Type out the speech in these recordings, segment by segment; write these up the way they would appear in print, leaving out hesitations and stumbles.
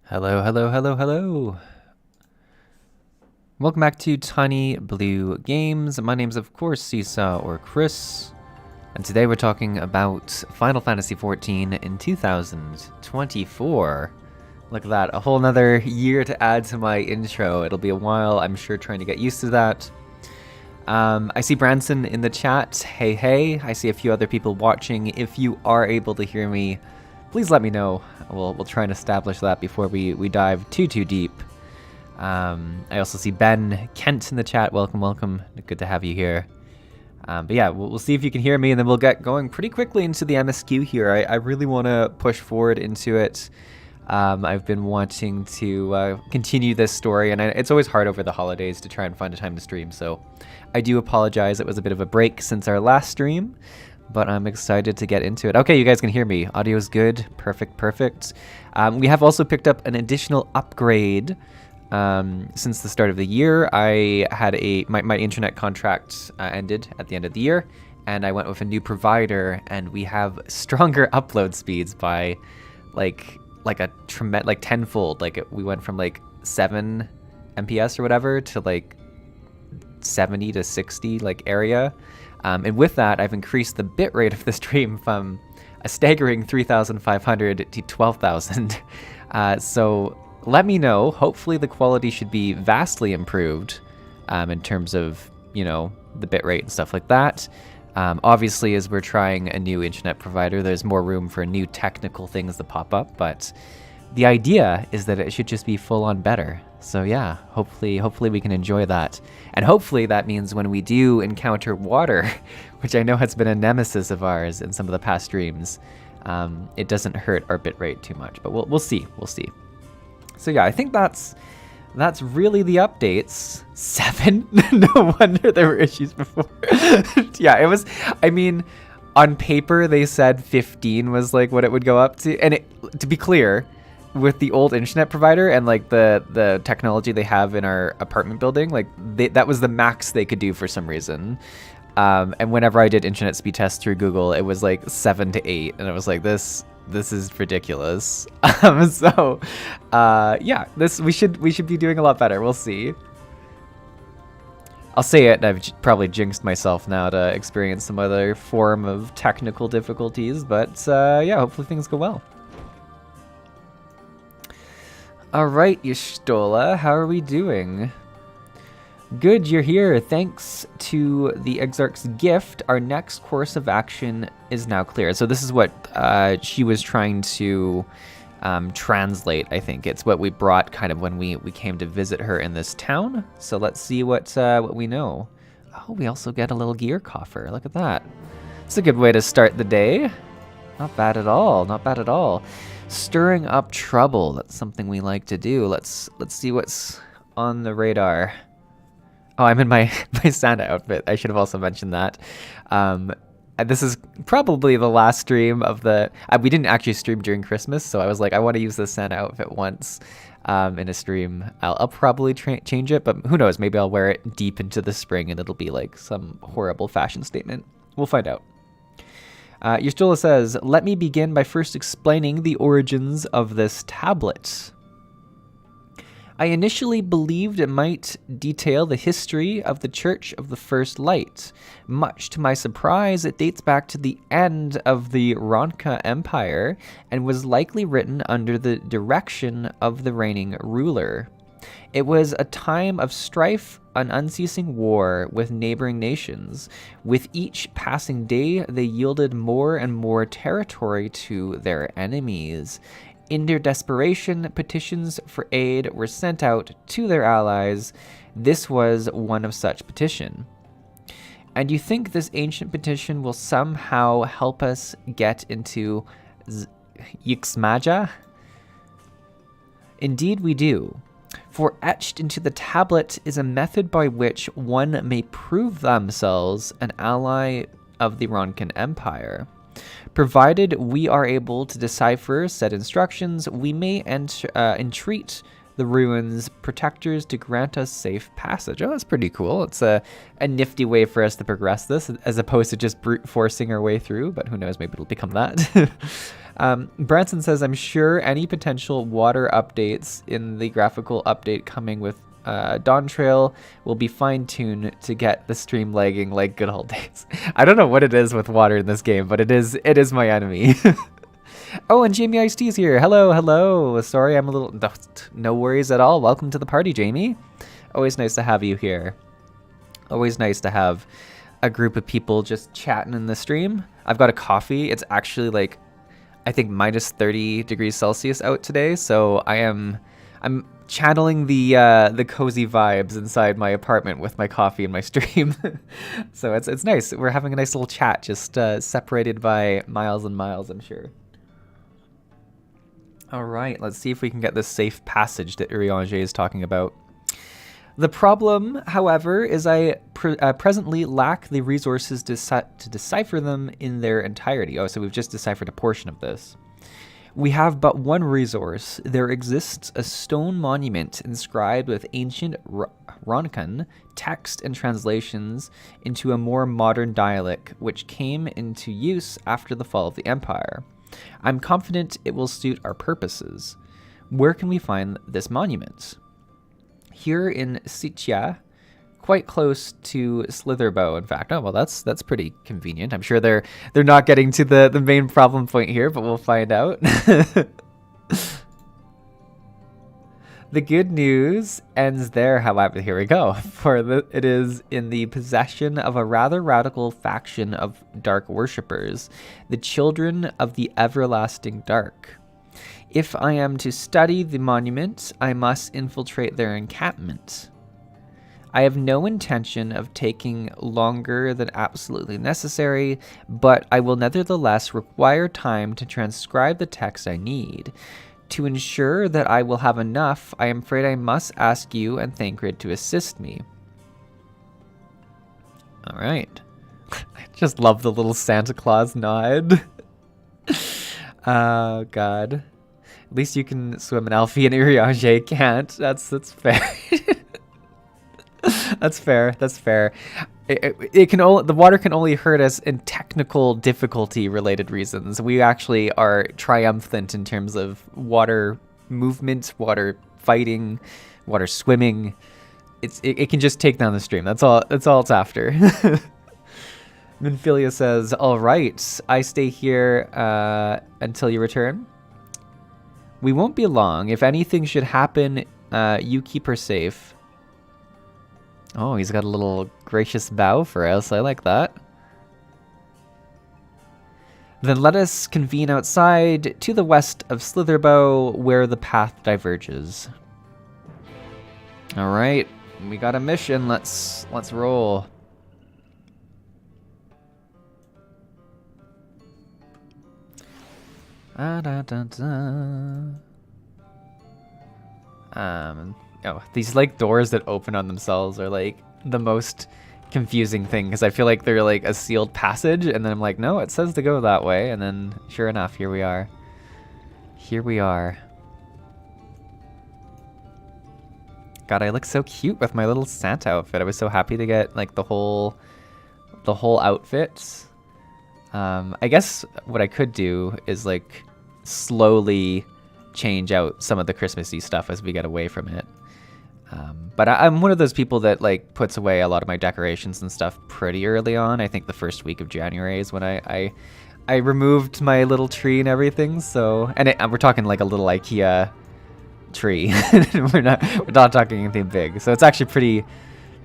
Hello, hello, hello, hello. Welcome back to Tiny Blue Games. My name's of course Seesaw or Chris, and today we're talking about Final Fantasy XIV in 2024. Look at that, a whole nother year to add to my intro. It'll be a while, I'm sure, trying to get used to that. I see Branson in the chat. Hey, hey. I see a few other people watching. If you are able to hear me, please let me know. We'll try and establish that before we dive too deep. I also see Ben Kent in the chat. Welcome, welcome. Good to have you here. But yeah, we'll see if you can hear me, and then we'll get going pretty quickly into the MSQ here. I really want to push forward into it. I've been wanting to continue this story, and it's always hard over the holidays to try and find a time to stream, so I do apologize. It was a bit of a break since our last stream, but I'm excited to get into it. Okay, you guys can hear me. Audio's good. Perfect, perfect. We have also picked up an additional upgrade since the start of the year. I had my internet contract ended at the end of the year, and I went with a new provider, and we have stronger upload speeds by like tenfold. Like we went from like 7 MPS or whatever to like 70 to 60 like area. And with that, I've increased the bitrate of the stream from a staggering 3,500 to 12,000. So let me know. Hopefully the quality should be vastly improved in terms of, you know, the bitrate and stuff like that. Obviously, as we're trying a new internet provider, there's more room for new technical things to pop up, but the idea is that it should just be full on better. So yeah, hopefully we can enjoy that. And hopefully that means when we do encounter water, which I know has been a nemesis of ours in some of the past streams, it doesn't hurt our bitrate too much, but we'll see. So yeah, I think that's really the updates. 7? No wonder there were issues before. Yeah, it was, I mean, on paper they said 15 was like what it would go up to. And to be clear, with the old internet provider and like the technology they have in our apartment building, like that was the max they could do for some reason. And whenever I did internet speed tests through Google, it was like 7 to 8, and I was like, this is ridiculous. So yeah, we should be doing a lot better. We'll see. I'll say it, I've probably jinxed myself now to experience some other form of technical difficulties, but yeah, hopefully things go well. All right, Y'shtola, how are we doing? Good, you're here. Thanks to the Exarch's gift, our next course of action is now clear. So this is what she was trying to translate, I think. It's what we brought kind of when we came to visit her in this town. So let's see what we know. Oh, we also get a little gear coffer. Look at that. It's a good way to start the day. Not bad at all, not bad at all. Stirring up trouble, that's something we like to do. Let's see what's on the radar. Oh, I'm in my Santa outfit. I should have also mentioned that. This is probably the last stream of the... we didn't actually stream during Christmas, so I was like, I want to use the Santa outfit once in a stream. I'll probably change it, but who knows? Maybe I'll wear it deep into the spring and it'll be like some horrible fashion statement. We'll find out. Y'shtola says, let me begin by first explaining the origins of this tablet. I initially believed it might detail the history of the Church of the First Light. Much to my surprise, it dates back to the end of the Ronka Empire and was likely written under the direction of the reigning ruler. It was a time of strife, an unceasing war with neighboring nations. With each passing day, they yielded more and more territory to their enemies. In their desperation, petitions for aid were sent out to their allies. This was one of such petition. And you think this ancient petition will somehow help us get into Yxmaja? Indeed we do. For etched into the tablet is a method by which one may prove themselves an ally of the Ronkan Empire. Provided we are able to decipher said instructions, we may entreat the ruins' protectors to grant us safe passage. Oh, that's pretty cool. It's a nifty way for us to progress this, as opposed to just brute forcing our way through, but who knows, maybe it'll become that. Branson says, I'm sure any potential water updates in the graphical update coming with Dawn Trail will be fine-tuned to get the stream lagging like good old days. I don't know what it is with water in this game, but it is my enemy. Oh, and Jamie Ice-T is here. Hello, hello. Sorry, I'm a little... No worries at all. Welcome to the party, Jamie. Always nice to have you here. Always nice to have a group of people just chatting in the stream. I've got a coffee. It's actually like, I think minus 30 degrees Celsius out today, so I'm channeling the cozy vibes inside my apartment with my coffee and my stream. So it's nice. We're having a nice little chat, just separated by miles and miles, I'm sure. All right, let's see if we can get this safe passage that Urianger is talking about. The problem, however, is I presently lack the resources to decipher them in their entirety. Oh, so we've just deciphered a portion of this. We have but one resource. There exists a stone monument inscribed with ancient Ronkan text and translations into a more modern dialect, which came into use after the fall of the Empire. I'm confident it will suit our purposes. Where can we find this monument? Here in Sitya, quite close to Slitherbow, in fact. Oh, well, that's pretty convenient. I'm sure they're not getting to the main problem point here, but we'll find out. The good news ends there, however. Here we go. It is in the possession of a rather radical faction of dark worshippers, the Children of the Everlasting Dark. If I am to study the monument, I must infiltrate their encampment. I have no intention of taking longer than absolutely necessary, but I will nevertheless require time to transcribe the text I need. To ensure that I will have enough, I am afraid I must ask you and Thancred to assist me. All right. I just love the little Santa Claus nod. Oh, God. At least you can swim, and Alfie and Urianger can't. That's fair. That's fair. That's fair. The water can only hurt us in technical difficulty related reasons. We actually are triumphant in terms of water movement, water fighting, water swimming. It can just take down the stream. That's all it's after. Minfilia says, all right, I stay here until you return. We won't be long. If anything should happen, you keep her safe. Oh, he's got a little gracious bow for us. I like that. Then let us convene outside to the west of Slitherbow, where the path diverges. All right, we got a mission. Let's roll. Oh, these like doors that open on themselves are like the most confusing thing, because I feel like they're like a sealed passage, and then I'm like, no, it says to go that way, and then sure enough, here we are. Here we are. God, I look so cute with my little Santa outfit. I was so happy to get like the whole outfit. I guess what I could do is like slowly change out some of the Christmassy stuff as we get away from it. But I'm one of those people that like puts away a lot of my decorations and stuff pretty early on. I think the first week of January is when I removed my little tree and everything. So, and we're talking like a little IKEA tree. we're not talking anything big. So it's actually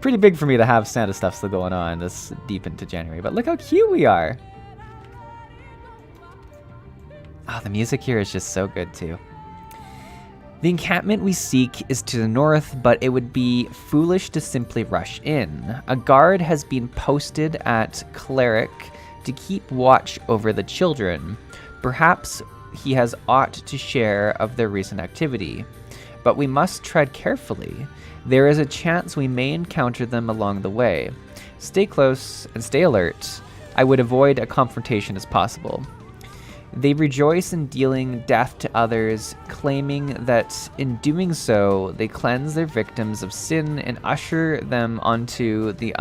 pretty big for me to have Santa stuff still going on this deep into January. But look how cute we are. Oh, the music here is just so good too. The encampment we seek is to the north, but it would be foolish to simply rush in. A guard has been posted at Cleric to keep watch over the children. Perhaps he has aught to share of their recent activity. But we must tread carefully. There is a chance we may encounter them along the way. Stay close and stay alert. I would avoid a confrontation as possible. They rejoice in dealing death to others, claiming that in doing so, they cleanse their victims of sin and usher them onto the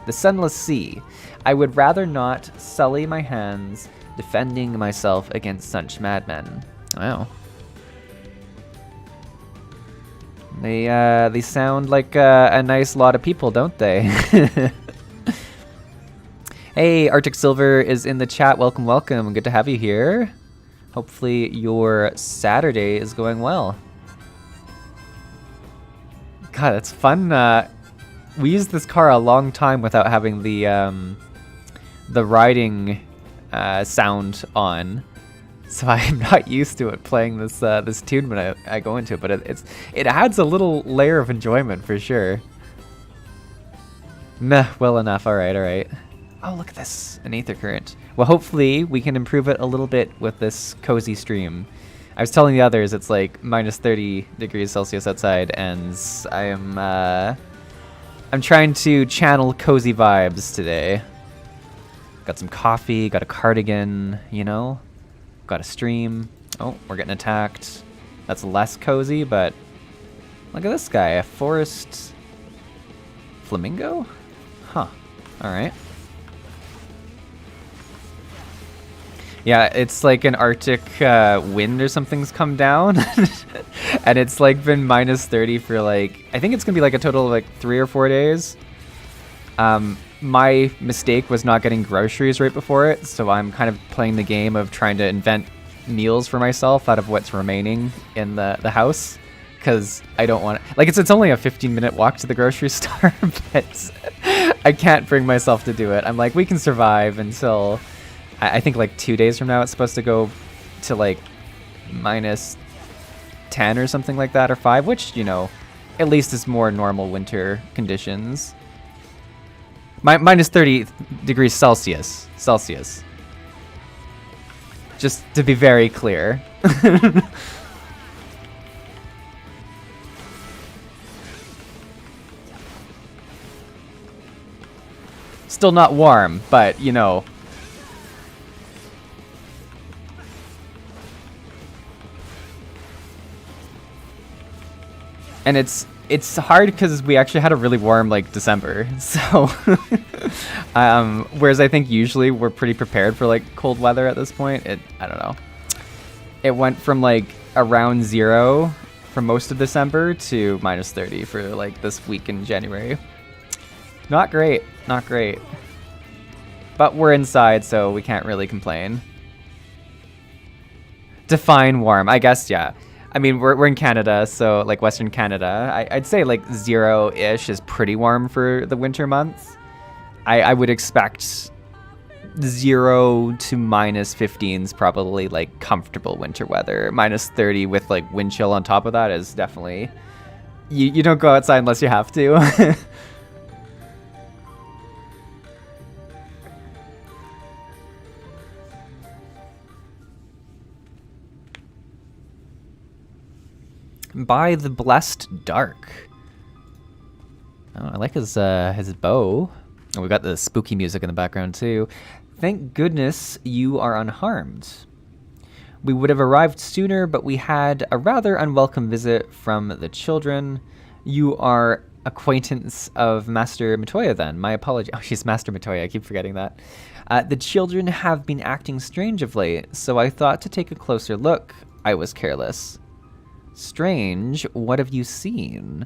sunless sea. I would rather not sully my hands defending myself against such madmen. Wow. They sound like a nice lot of people, don't they? Hey, Arctic Silver is in the chat. Welcome, welcome. Good to have you here. Hopefully your Saturday is going well. God, that's fun. We used this car a long time without having the riding sound on, so I'm not used to it playing this this tune when I go into it. But it adds a little layer of enjoyment for sure. Meh, well enough. All right, all right. Oh, look at this, an Aether Current. Well, hopefully we can improve it a little bit with this cozy stream. I was telling the others it's like minus 30 degrees Celsius outside, and I'm trying to channel cozy vibes today. Got some coffee, got a cardigan, you know? Got a stream. Oh, we're getting attacked. That's less cozy, but look at this guy, a forest flamingo? Huh, all right. Yeah, it's like an Arctic wind or something's come down, and it's like been minus 30 for like, I think it's gonna be like a total of like 3 or 4 days. My mistake was not getting groceries right before it, so I'm kind of playing the game of trying to invent meals for myself out of what's remaining in the house, because I don't want to, like, it's only a 15-minute walk to the grocery store, but I can't bring myself to do it. I'm like, we can survive until, I think like 2 days from now it's supposed to go to like minus 10 or something like that, or 5, which, you know, at least is more normal winter conditions. Minus 30 degrees Celsius. Just to be very clear. Still not warm, but, you know. And it's hard because we actually had a really warm like December, so whereas I think usually we're pretty prepared for like cold weather at this point. I don't know. It went from like around 0 for most of December to minus 30 for like this week in January. Not great, not great. But we're inside, so we can't really complain. Define warm, I guess, yeah. I mean, we're in Canada, so like Western Canada. I'd say like 0-ish is pretty warm for the winter months. I would expect 0 to minus 15 is probably like comfortable winter weather. Minus 30 with like wind chill on top of that is definitely, you don't go outside unless you have to. By the Blessed Dark. Oh, I like his bow. And we got the spooky music in the background too. Thank goodness you are unharmed. We would have arrived sooner, but we had a rather unwelcome visit from the children. You are acquaintance of Master Matoya then. My apology. Oh, she's Master Matoya. I keep forgetting that. The children have been acting strange of late, so I thought to take a closer look. I was careless. Strange, what have you seen?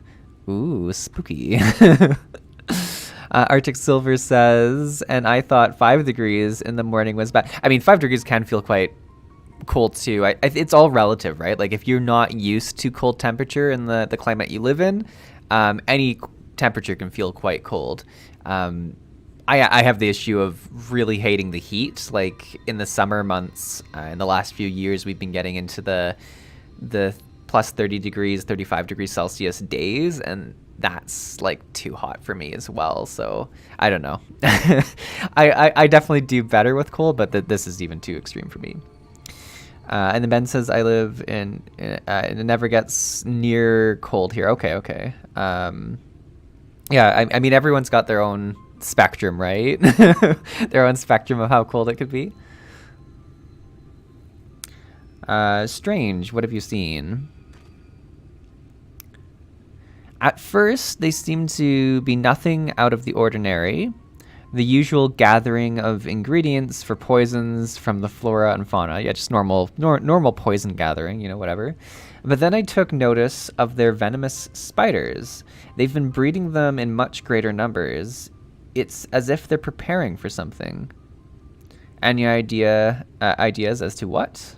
Ooh, spooky. Arctic Silver says, and I thought 5 degrees in the morning was bad. I mean, 5 degrees can feel quite cold too. It's all relative, right? Like if you're not used to cold temperature in the climate you live in, any temperature can feel quite cold. I have the issue of really hating the heat. Like in the summer months, in the last few years, we've been getting into the plus 30 degrees, 35 degrees Celsius days, and that's like too hot for me as well. So I don't know. I definitely do better with cold, but this is even too extreme for me. And then Ben says, I live in it never gets near cold here. Okay. Yeah, I mean, everyone's got their own spectrum, right? Their own spectrum of how cold it could be. Strange, what have you seen? At first, they seem to be nothing out of the ordinary. The usual gathering of ingredients for poisons from the flora and fauna. Yeah, just normal poison gathering, you know, whatever. But then I took notice of their venomous spiders. They've been breeding them in much greater numbers. It's as if they're preparing for something. Any ideas as to what?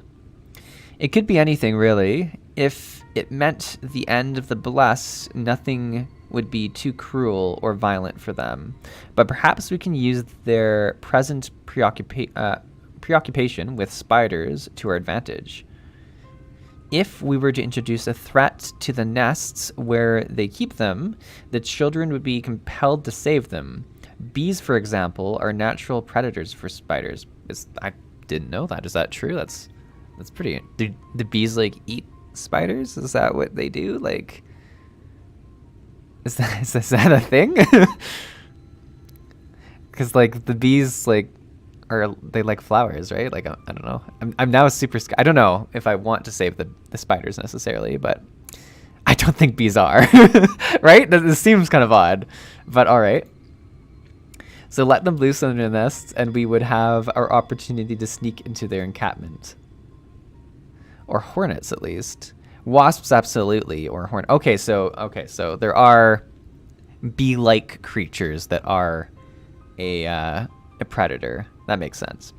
It could be anything, really. If it meant the end of the blessed, nothing would be too cruel or violent for them. But perhaps we can use their present preoccupation with spiders to our advantage. If we were to introduce a threat to the nests where they keep them, the children would be compelled to save them. Bees, for example, are natural predators for spiders. I didn't know that. Is that true? That's pretty... Do the bees, like, eat spiders? Is that what they do? Like... Is that a thing? Because, like, the bees, like, they like flowers, right? Like, I don't know. I'm now super... I don't know if I want to save the spiders necessarily, but I don't think bees are. Right? This seems kind of odd, but all right. So let them loose on their nests, and we would have our opportunity to sneak into their encampment. Or hornets, at least. Wasps, absolutely, or hornet. Okay, so there are bee-like creatures that are a predator. That makes sense.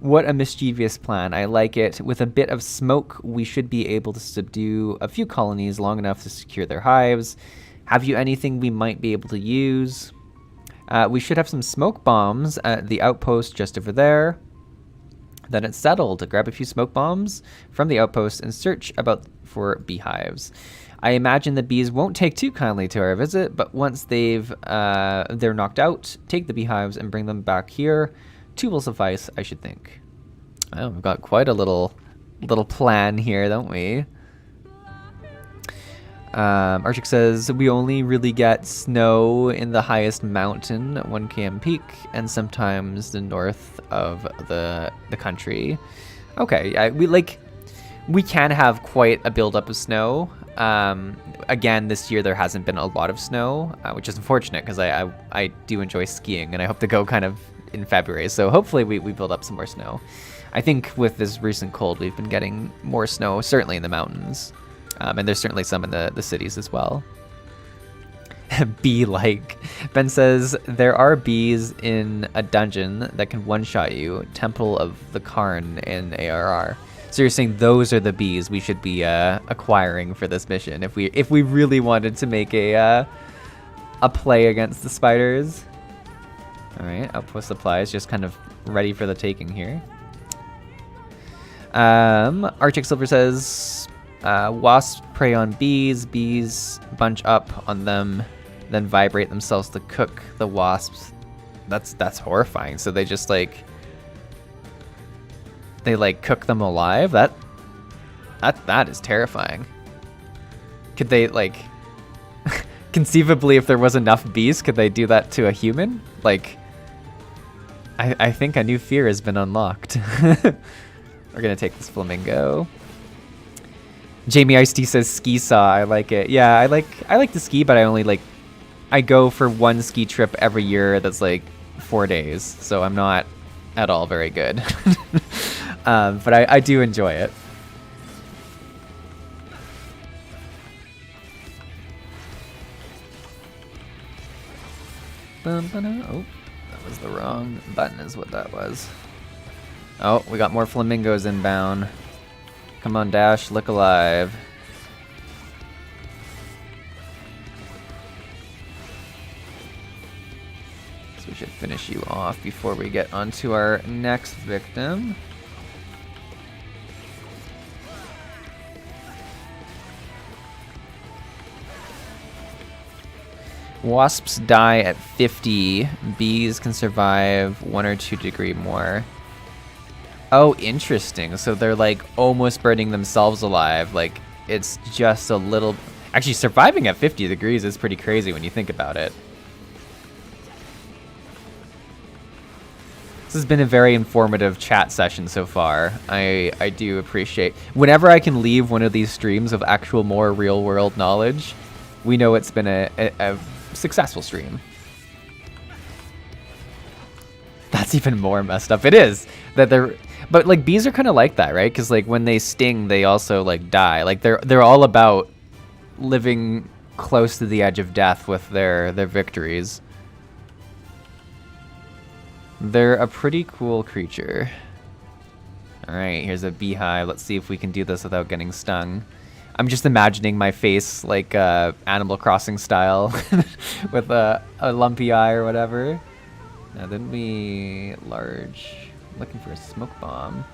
What a mischievous plan. I like it. With a bit of smoke, we should be able to subdue a few colonies long enough to secure their hives. Have you anything we might be able to use? We should have some smoke bombs at the outpost just over there. Then it's settled. Grab a few smoke bombs from the outpost and search about for beehives. I imagine the bees won't take too kindly to our visit, but once they're knocked out, take the beehives and bring them back here. 2 will suffice, I should think. Oh, we've got quite a little plan here, don't we? Archik says, we only really get snow in the highest mountain, 1 km peak, and sometimes the north of the country. Okay, we can have quite a buildup of snow. Again, this year there hasn't been a lot of snow, which is unfortunate because I do enjoy skiing, and I hope to go kind of in February, so hopefully we build up some more snow. I think with this recent cold, we've been getting more snow, certainly in the mountains. And there's certainly some in the cities as well. Bee-like. Ben says, there are bees in a dungeon that can one-shot you. Temple of the Karn in ARR. So you're saying those are the bees we should be acquiring for this mission if we really wanted to make a play against the spiders. All right, outpost supplies just kind of ready for the taking here. Arctic Silver says, wasps prey on bees. Bees bunch up on them, then vibrate themselves to cook the wasps. That's horrifying. So they just like cook them alive. That is terrifying. Could they like conceivably, if there was enough bees, could they do that to a human? Like, I think a new fear has been unlocked. We're gonna take this flamingo. Jamie Ice T says ski saw. I like it. Yeah, I like to ski, but I go for 1 ski trip every year that's like 4 days, so I'm not at all very good. But I do enjoy it. Oh, that was the wrong button is what that was. Oh, we got more flamingos inbound. Come on, Dash, look alive. So we should finish you off before we get onto our next victim. Wasps die at 50. Bees can survive 1 or 2 degree more. Oh, interesting. So they're like almost burning themselves alive. Like it's just a little... Actually, surviving at 50 degrees is pretty crazy when you think about it. This has been a very informative chat session so far. I do appreciate... Whenever I can leave one of these streams with actual more real-world knowledge, we know it's been a successful stream. That's even more messed up. It is that they're, but like bees are kind of like that, right? Because like when they sting, they also like die. Like they're all about living close to the edge of death with their victories. They're a pretty cool creature. All right, here's a beehive. Let's see if we can do this without getting stung. I'm just imagining my face like Animal Crossing style with a lumpy eye or whatever. Now, didn't we large? Looking for a smoke bomb.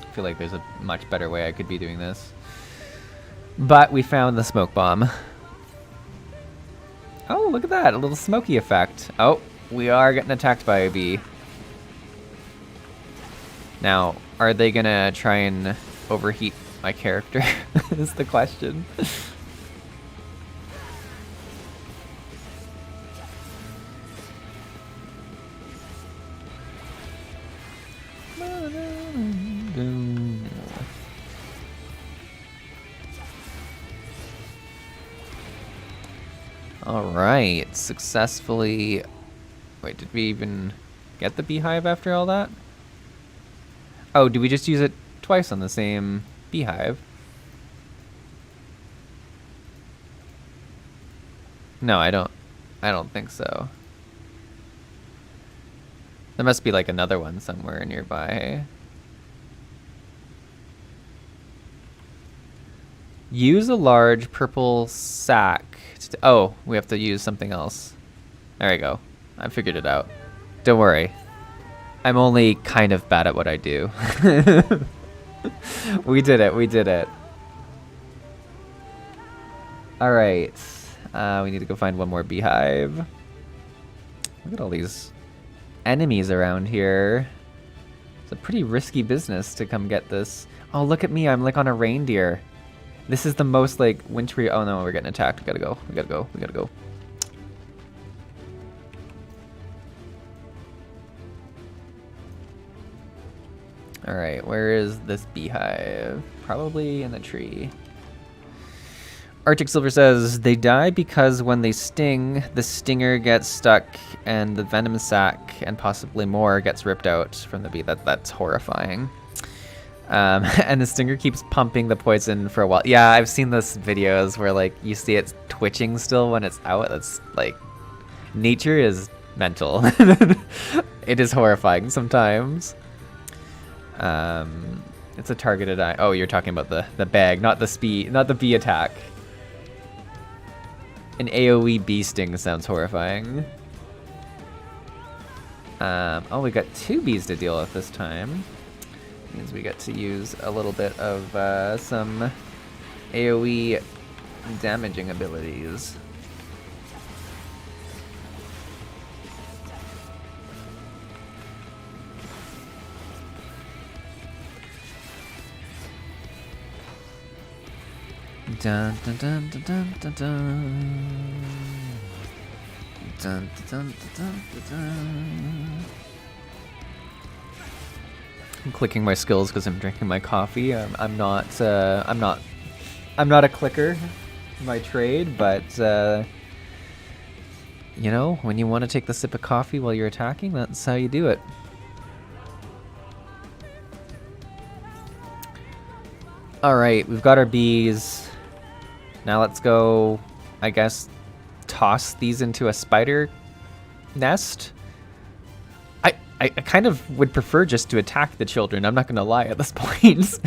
I feel like there's a much better way I could be doing this. But we found the smoke bomb. Oh, look at that, a little smoky effect. Oh, we are getting attacked by a bee. Now, are they gonna try and overheat my character? Is the question. Alright, successfully... Wait, did we even get the beehive after all that? Oh, did we just use it twice on the same beehive? No, I don't think so. There must be like another one somewhere nearby. Use a large purple sack. Oh, we have to use something else. There we go. I figured it out. Don't worry. I'm only kind of bad at what I do. We did it. We did it. All right. We need to go find one more beehive. Look at all these enemies around here. It's a pretty risky business to come get this. Oh, look at me. I'm like on a reindeer. This is the most like wintry. Oh no, we're getting attacked. We gotta go. We gotta go. We gotta go. All right, where is this beehive? Probably in the tree. Arctic Silver says, they die because when they sting, the stinger gets stuck and the venom sac and possibly more gets ripped out from the bee. That's horrifying. And the stinger keeps pumping the poison for a while. Yeah, I've seen those videos where like you see it twitching still when it's out. That's like, nature is mental. It is horrifying sometimes. It's a targeted eye. Oh, you're talking about the bag, not the speed, not the bee attack. An AoE bee sting sounds horrifying. Oh, we got 2 bees to deal with this time. Means we get to use a little bit of some AoE damaging abilities. Dun dun dun dun dun dun dun. Dun dun dun dun dun dun. I'm clicking my skills because I'm drinking my coffee. I'm not a clicker in my trade, but you know, when you want to take the sip of coffee while you're attacking, that's how you do it. All right, we've got our bees. Now let's go, I guess, toss these into a spider nest. I kind of would prefer just to attack the children. I'm not going to lie at this point.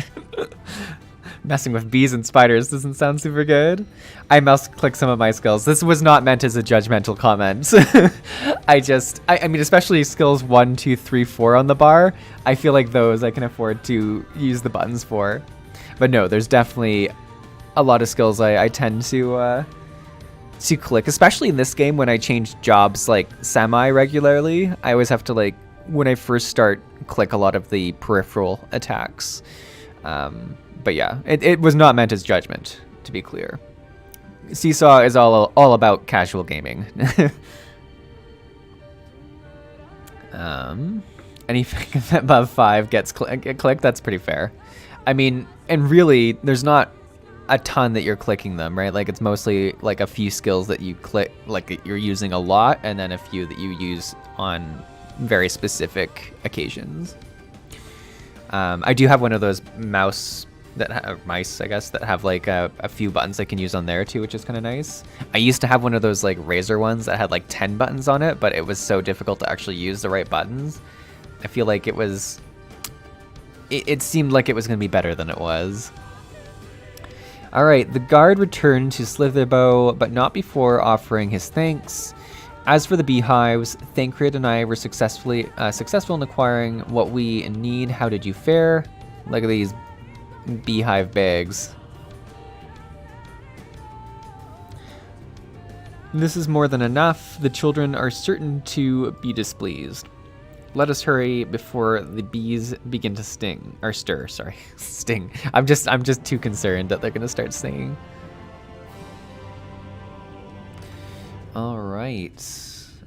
Messing with bees and spiders doesn't sound super good. I must click some of my skills. This was not meant as a judgmental comment. I mean, especially skills 1, 2, 3, 4 on the bar. I feel like those I can afford to use the buttons for. But no, there's definitely a lot of skills I tend to click, especially in this game when I change jobs like semi-regularly. I always have to, like, when I first start, click a lot of the peripheral attacks. But yeah, it was not meant as judgment, to be clear. Seesaw is all about casual gaming. Anything above 5 gets clicked, that's pretty fair. I mean, and really, there's not... a ton that you're clicking them, right? Like it's mostly like a few skills that you click, like you're using a lot, and then a few that you use on very specific occasions. I do have one of those mice, I guess, that have like a few buttons I can use on there too, which is kind of nice. I used to have one of those like Razer ones that had like 10 buttons on it, but it was so difficult to actually use the right buttons. I feel like it was, it seemed like it was going to be better than it was. All right, the guard returned to Slitherbow, but not before offering his thanks. As for the beehives, Thancred and I were successful in acquiring what we need. How did you fare? Look at these beehive bags. This is more than enough. The children are certain to be displeased. Let us hurry before the bees begin to sting or stir. Sorry, sting. I'm just too concerned that they're gonna start stinging. All right.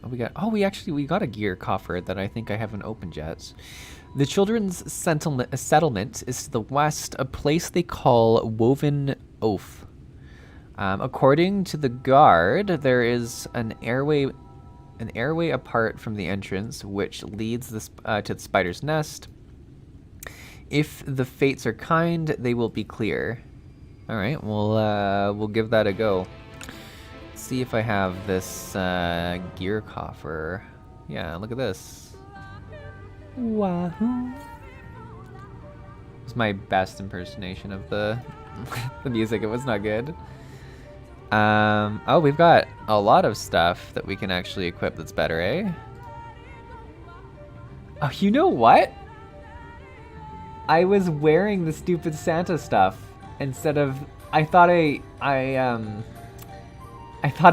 We got a gear coffer that I think I haven't opened yet. The children's settlement is to the west, a place they call Woven Oath. According to the guard, there is an airway apart from the entrance, which leads to the spider's nest. If the fates are kind, they will be clear. All right, we'll give that a go. Let's see if I have this gear coffer. Yeah, look at this. Wahoo! It's my best impersonation of the the music. It was not good. Oh, we've got a lot of stuff that we can actually equip that's better, eh? Oh, you know what? I was wearing the stupid Santa stuff instead of... I thought I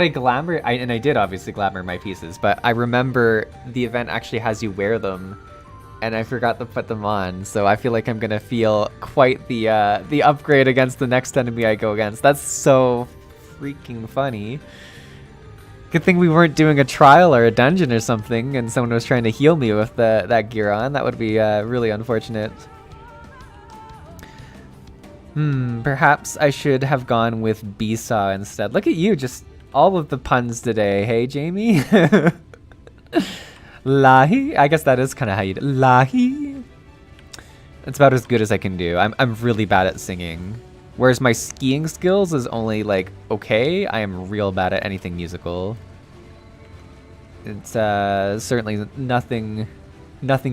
glamour... and I did obviously glamour my pieces, but I remember the event actually has you wear them, and I forgot to put them on, so I feel like I'm gonna feel quite the upgrade against the next enemy I go against. That's so freaking funny. Good thing we weren't doing a trial or a dungeon or something and someone was trying to heal me with that gear on. That would be really unfortunate. Perhaps I should have gone with Beesaw instead. Look at you, just all of the puns today. Hey, Jamie? Lahi? I guess that is kind of how you do. Lahi? It's about as good as I can do. I'm really bad at singing. Whereas my skiing skills is only like okay, I am real bad at anything musical. It's certainly nothing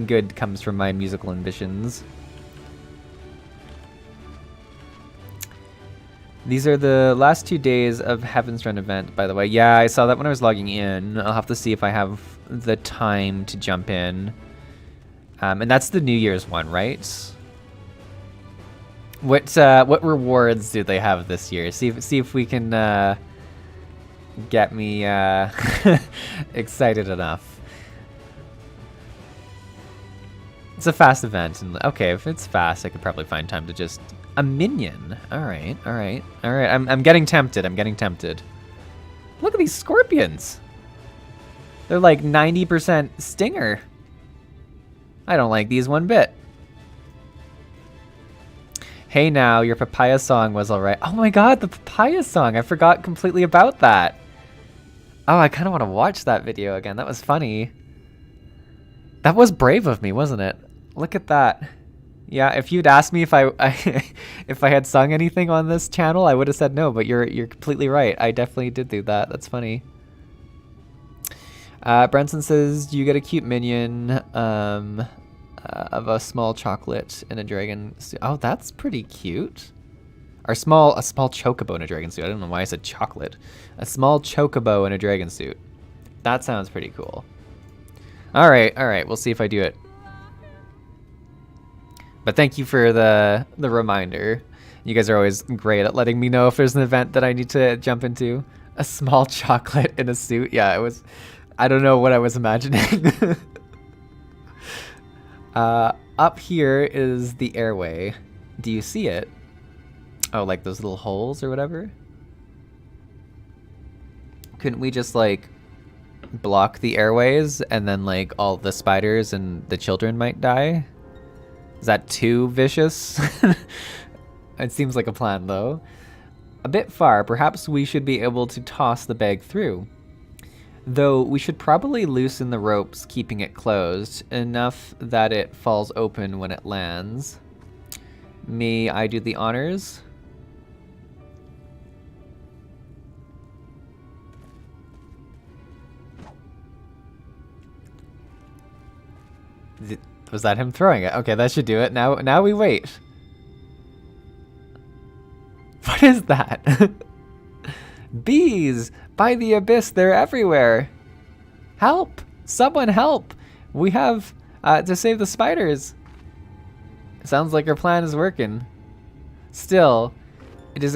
good comes from my musical ambitions. These are the last 2 days of Heaven's Run event, by the way. Yeah, I saw that when I was logging in. I'll have to see if I have the time to jump in. And that's the New Year's one, right? What rewards do they have this year? See if we can get me excited enough. It's a fast event, and okay, if it's fast, I could probably find time to just a minion. All right. I'm getting tempted. Look at these scorpions. They're like 90% stinger. I don't like these one bit. Hey now, your papaya song was alright. Oh my god, the papaya song! I forgot completely about that. Oh, I kind of want to watch that video again. That was funny. That was brave of me, wasn't it? Look at that. Yeah, if you'd asked me if I if I had sung anything on this channel, I would have said no, but you're completely right. I definitely did do that. That's funny. Brenson says, you get a cute minion of a small chocolate in a dragon suit. Oh, that's pretty cute. Or a small chocobo in a dragon suit. I don't know why I said chocolate. A small chocobo in a dragon suit. That sounds pretty cool. All right. We'll see if I do it. But thank you for the reminder. You guys are always great at letting me know if there's an event that I need to jump into. A small chocolate in a suit. Yeah, it was... I don't know what I was imagining. Up here is the airway. Do you see it? Oh, like those little holes or whatever? Couldn't we just like block the airways and then like all the spiders and the children might die? Is that too vicious? It seems like a plan though. A bit far. Perhaps we should be able to toss the bag through. Though we should probably loosen the ropes, keeping it closed, enough that it falls open when it lands. May I do the honors? Was that him throwing it? Okay, that should do it. Now we wait. What is that? Bees! By the abyss, they're everywhere! Help! Someone help! We have to save the spiders. Sounds like our plan is working. Still, it is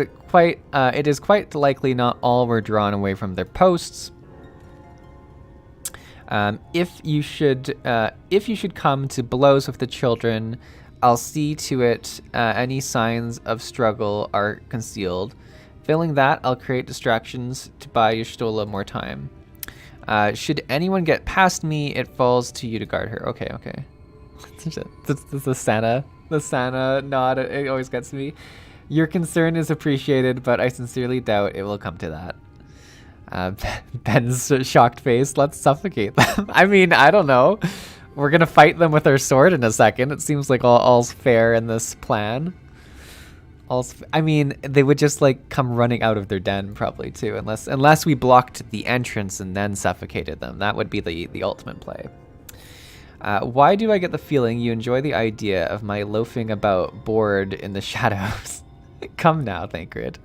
quite likely not all were drawn away from their posts. If you should come to blows with the children, I'll see to it any signs of struggle are concealed. Failing that, I'll create distractions to buy Y'shtola more time. Should anyone get past me, it falls to you to guard her. Okay. The Santa nod, it always gets me. Your concern is appreciated, but I sincerely doubt it will come to that. Ben's shocked face. Let's suffocate them. I mean, I don't know. We're gonna fight them with our sword in a second. It seems like all's fair in this plan. I mean, they would just like come running out of their den probably too, unless we blocked the entrance and then suffocated them. That would be the ultimate play. Why do I get the feeling you enjoy the idea of my loafing about bored in the shadows? Come now, Thancred.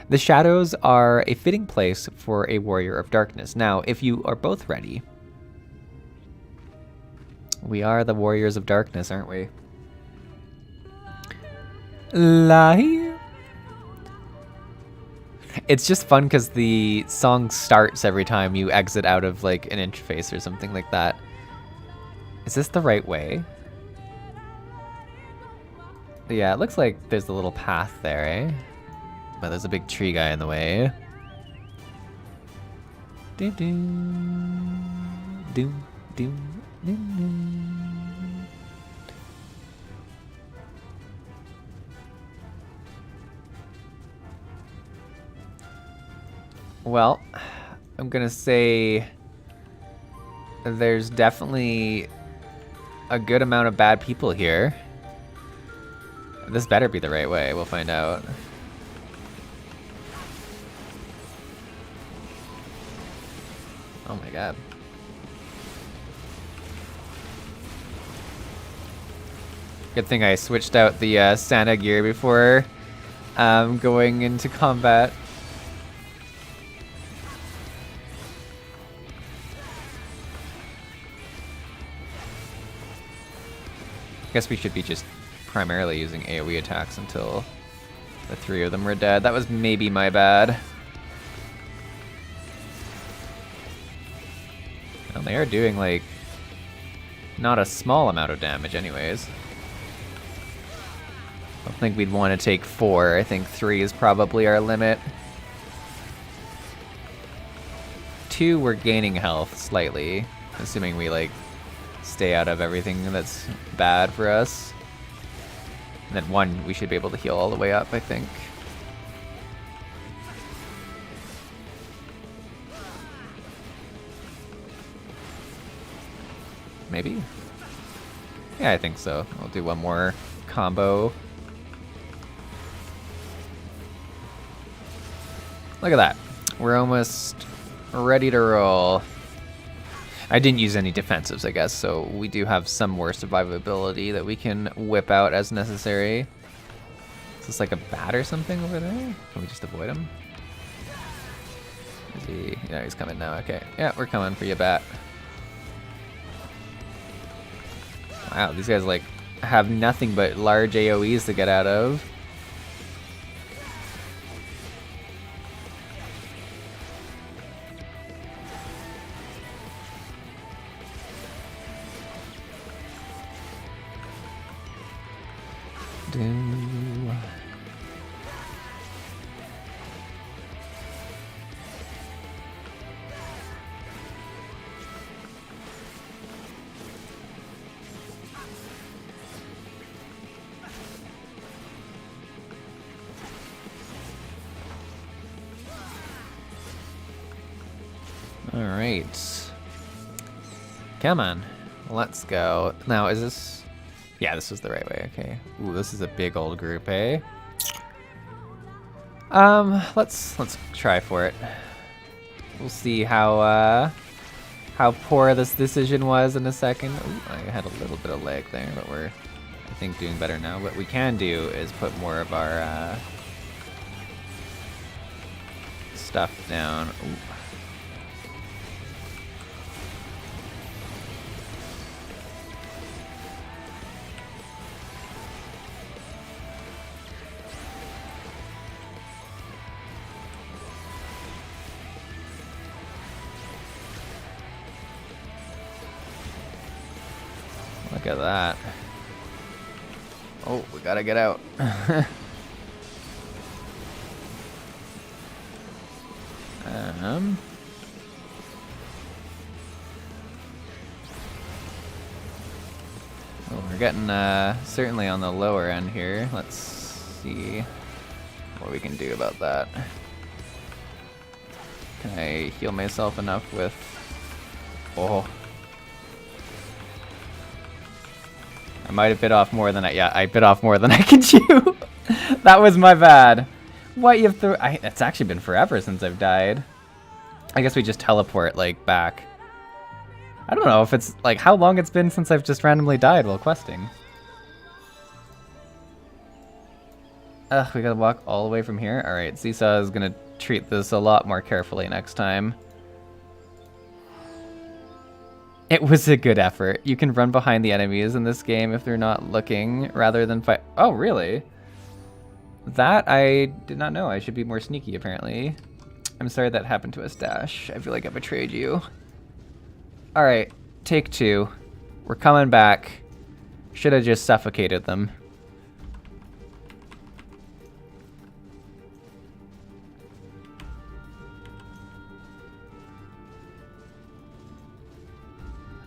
The shadows are a fitting place for a warrior of darkness. Now, if you are both ready, we are the warriors of darkness, aren't we? Lahi. It's just fun because the song starts every time you exit out of like an interface or something like that. Is this the right way? Yeah, it looks like there's a little path there, eh? But there's a big tree guy in the way. Doom doom. Doom doom doom doom. Well, I'm gonna say there's definitely a good amount of bad people here. This better be the right way. We'll find out. Oh my god. Good thing I switched out the Santa gear before going into combat. I guess we should be just primarily using AoE attacks until the three of them were dead. That was maybe my bad. And they are doing like not a small amount of damage anyways. I don't think we'd want to take 4. I think 3 is probably our limit. 2, we're gaining health slightly, assuming we like stay out of everything that's bad for us. And then 1, we should be able to heal all the way up, I think. Maybe? Yeah, I think so. I'll do one more combo. Look at that. We're almost ready to roll. I didn't use any defensives, I guess, so we do have some more survivability that we can whip out as necessary. Is this like a bat or something over there? Can we just avoid him? Is he? Yeah, he's coming now. Okay. Yeah, we're coming for you, bat. Wow, these guys like have nothing but large AoEs to get out of. Alright. Come on. Let's go. Now, is this... Yeah, this is the right way. Okay. Ooh, this is a big old group, eh? Let's try for it. We'll see how poor this decision was in a second. Ooh, I had a little bit of lag there, but we're, I think, doing better now. What we can do is put more of our stuff down. Ooh. Look at that. Oh, we gotta get out. Well, we're getting certainly on the lower end here. Let's see what we can do about that. Can I heal myself enough with... Oh. I might have bit off more than I bit off more than I can chew. That was my bad. What, you have to... It's actually been forever since I've died. I guess we just teleport, like, back. I don't know if it's, like, how long it's been since I've just randomly died while questing. Ugh, we gotta walk all the way from here? Alright, Seesaw is gonna treat this a lot more carefully next time. It was a good effort. You can run behind the enemies in this game if they're not looking, rather than fight. Oh, really? That I did not know. I should be more sneaky, apparently. I'm sorry that happened to us, Dash. I feel like I betrayed you. Alright, take two. We're coming back. Should have just suffocated them.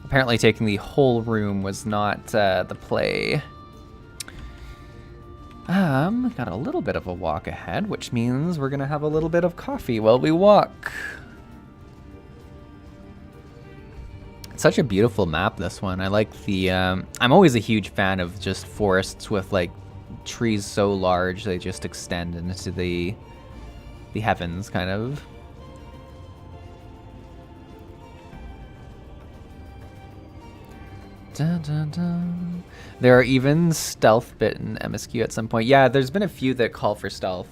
Apparently taking the whole room was not the play. Got a little bit of a walk ahead, which means we're gonna have a little bit of coffee while we walk. It's such a beautiful map, this one. I like the, I'm always a huge fan of just forests with like trees so large they just extend into the heavens, kind of. Dun, dun, dun. There are even stealth bit in MSQ at some point. Yeah, there's been a few that call for stealth.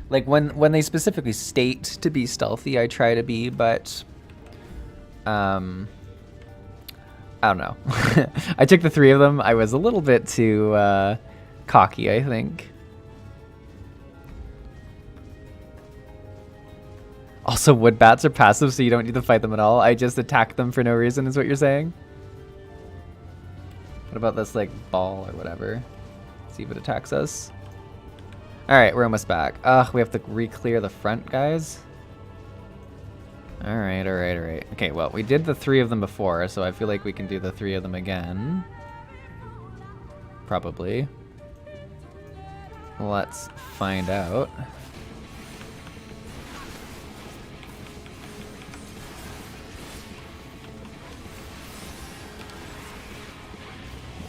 Like when they specifically state to be stealthy, I try to be, but I don't know. I took the three of them. I was a little bit too cocky, I think. Also, wood bats are passive, so you don't need to fight them at all. I just attack them for no reason, is what you're saying? What about this, like, ball or whatever? See if it attacks us. Alright, we're almost back. Ugh, we have to re-clear the front, guys. Alright, alright, alright. Okay, well, we did the three of them before, so I feel like we can do the three of them again. Probably. Let's find out.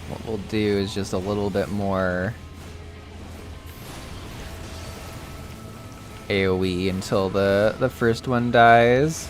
What we'll do is just a little bit more AoE until the first one dies.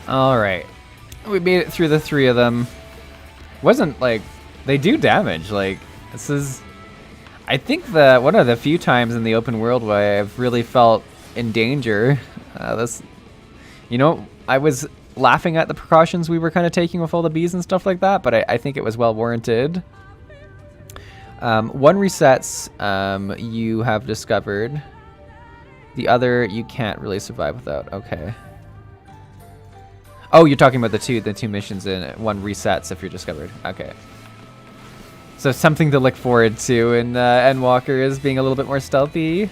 Alright. We made it through the three of them. Wasn't like... They do damage. Like, this is... I think one of the few times in the open world where I've really felt in danger. You know, I was laughing at the precautions we were kind of taking with all the bees and stuff like that, but I think it was well warranted. One resets, you have discovered. The other, you can't really survive without. Okay. Oh, you're talking about the two missions in it. One resets if you're discovered. Okay. So something to look forward to in Endwalker is being a little bit more stealthy.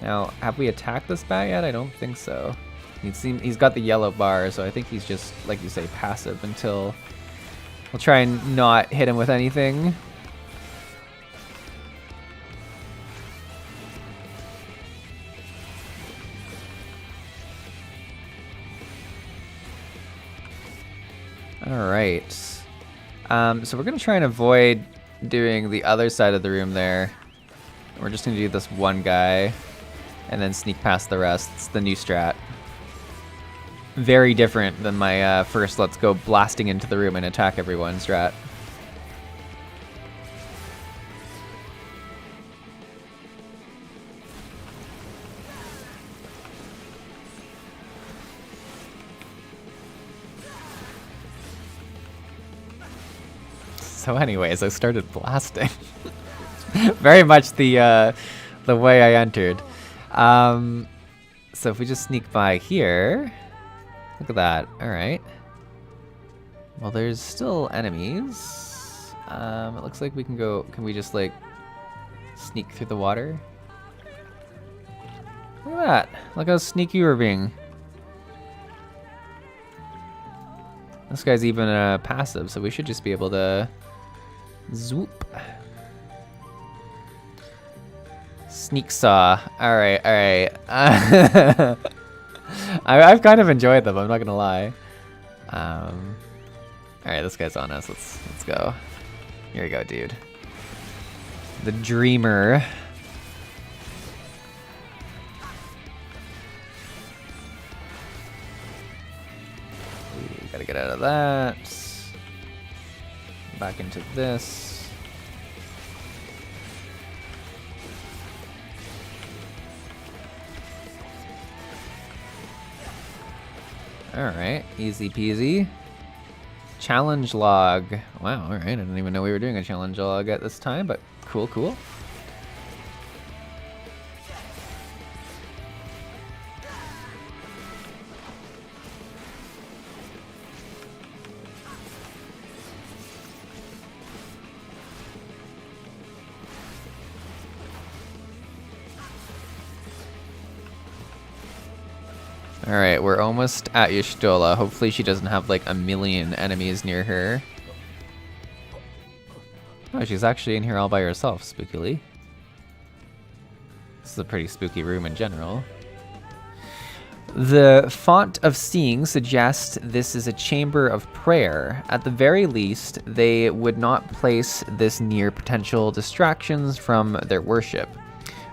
Now, have we attacked this bat yet? I don't think so. He's got the yellow bar, so I think he's just, like you say, passive until... We'll try and not hit him with anything. Alright. So we're going to try and avoid doing the other side of the room there. We're just going to do this one guy and then sneak past the rest. It's the new strat. Very different than my first let's go blasting into the room and attack everyone strat. So anyways, I started blasting. Very much the way I entered. So if we just sneak by here, look at that. All right. Well, there's still enemies. It looks like we can go. Can we just like sneak through the water? Look at that. Look how sneaky we're being. This guy's even passive, so we should just be able to zoop. Sneak saw. All right, all right. I've kind of enjoyed them. I'm not gonna lie. All right, this guy's on us. Let's go. Here you go, dude. The dreamer. Ooh, gotta get out of that. Back into this. Alright, easy peasy. Challenge log. Wow, alright, I didn't even know we were doing a challenge log at this time, but cool, cool. Alright, we're almost at Y'shtola. Hopefully she doesn't have like a million enemies near her. Oh, she's actually in here all by herself, spookily. This is a pretty spooky room in general. The font of seeing suggests this is a chamber of prayer. At the very least, they would not place this near potential distractions from their worship.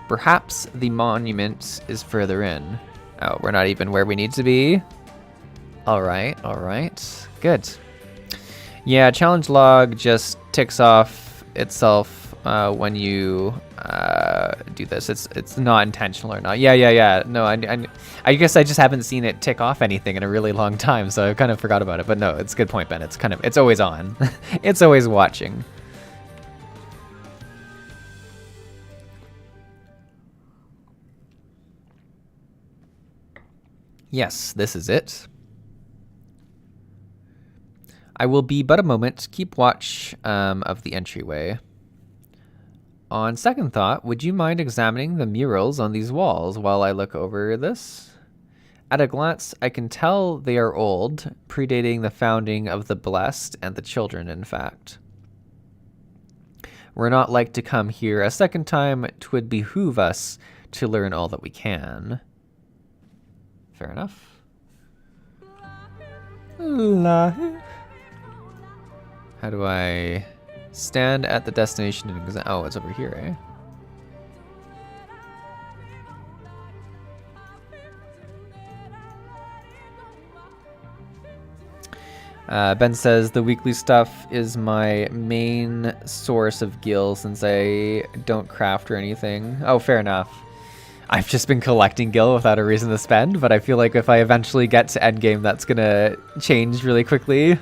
Perhaps the monument is further in. Oh, we're not even where we need to be. All right. Good. Yeah, challenge log just ticks off itself when you do this. It's not intentional or not. Yeah. No, I guess I just haven't seen it tick off anything in a really long time, so I kind of forgot about it. But no, it's a good point, Ben. It's always on. It's always watching. Yes, this is it. I will be but a moment. Keep watch of the entryway. On second thought, would you mind examining the murals on these walls while I look over this? At a glance, I can tell they are old, predating the founding of the Blessed and the Children, in fact. We're not like to come here a second time. 'Twould behoove us to learn all that we can. Fair enough. How do I stand at the destination and examine? Oh, it's over here, eh? Ben says the weekly stuff is my main source of gil since I don't craft or anything. Oh, fair enough. I've just been collecting gil without a reason to spend, but I feel like if I eventually get to endgame, that's gonna change really quickly.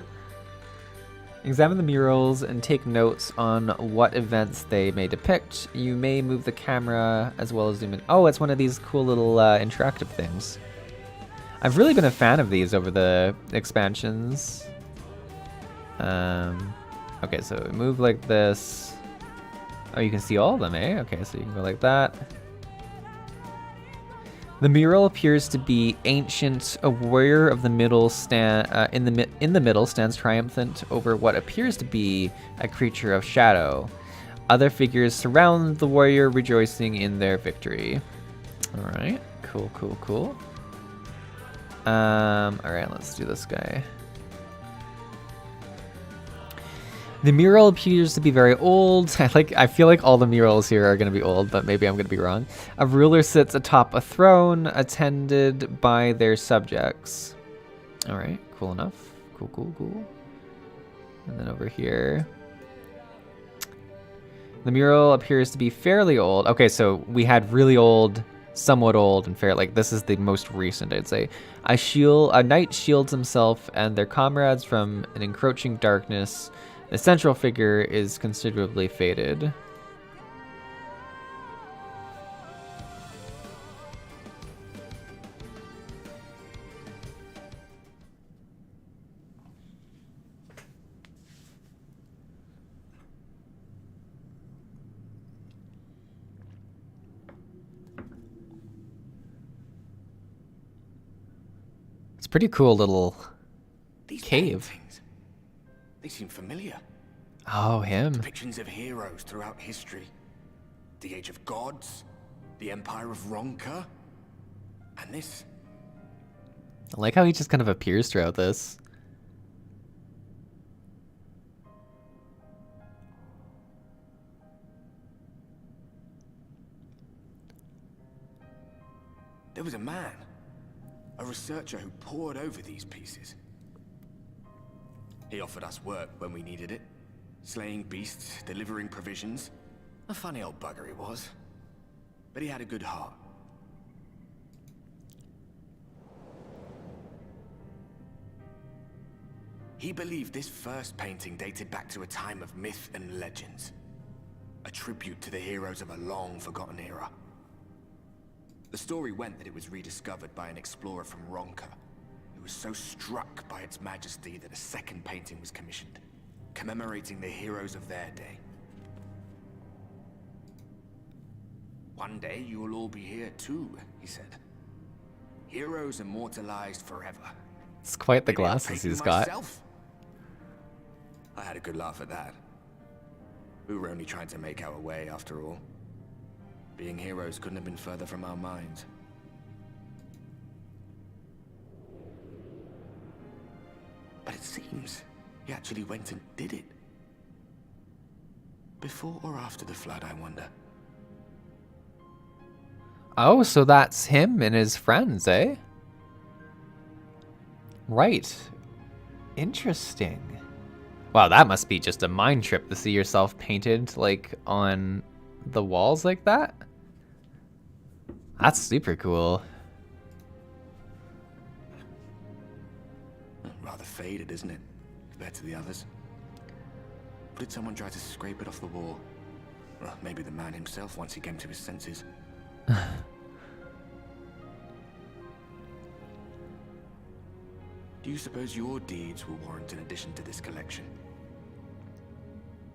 Examine the murals and take notes on what events they may depict. You may move the camera as well as zoom in. Oh, it's one of these cool little interactive things. I've really been a fan of these over the expansions. Okay, so move like this. Oh, you can see all of them, eh? Okay, so you can go like that. The mural appears to be ancient. A warrior of the middle in the middle stands triumphant over what appears to be a creature of shadow. Other figures surround the warrior, rejoicing in their victory. All right, cool, cool, cool. All right, let's do this guy. The mural appears to be very old. I feel like all the murals here are going to be old, but maybe I'm going to be wrong. A ruler sits atop a throne, attended by their subjects. All right, cool enough. Cool, cool, cool. And then over here, the mural appears to be fairly old. Okay, so we had really old, somewhat old, and fair. Like this is the most recent, I'd say. A knight shields himself and their comrades from an encroaching darkness. The central figure is considerably faded. It's a pretty cool little cave. They seem familiar. Oh, him. Depictions of heroes throughout history. The Age of Gods, the Empire of Ronka, and this. I like how he just kind of appears throughout this. There was a man, a researcher who pored over these pieces. He offered us work when we needed it. Slaying beasts, delivering provisions. A funny old bugger he was. But he had a good heart. He believed this first painting dated back to a time of myth and legends. A tribute to the heroes of a long-forgotten era. The story went that it was rediscovered by an explorer from Ronka, who was so struck by its majesty that a second painting was commissioned, commemorating the heroes of their day. One day you will all be here too, he said. Heroes immortalized forever. It's quite the Maybe I'll glasses paint you he's got. myself. I had a good laugh at that. We were only trying to make our way after all. Being heroes couldn't have been further from our minds. But it seems he actually went and did it. Before or after the flood, I wonder. Oh, so that's him and his friends, eh? Right. Interesting. Wow, that must be just a mind trip to see yourself painted, like, on the walls like that. That's super cool. Rather faded, isn't it? Compared to the others. Or did someone try to scrape it off the wall? Well, maybe the man himself once he came to his senses. Do you suppose your deeds will warrant an addition to this collection?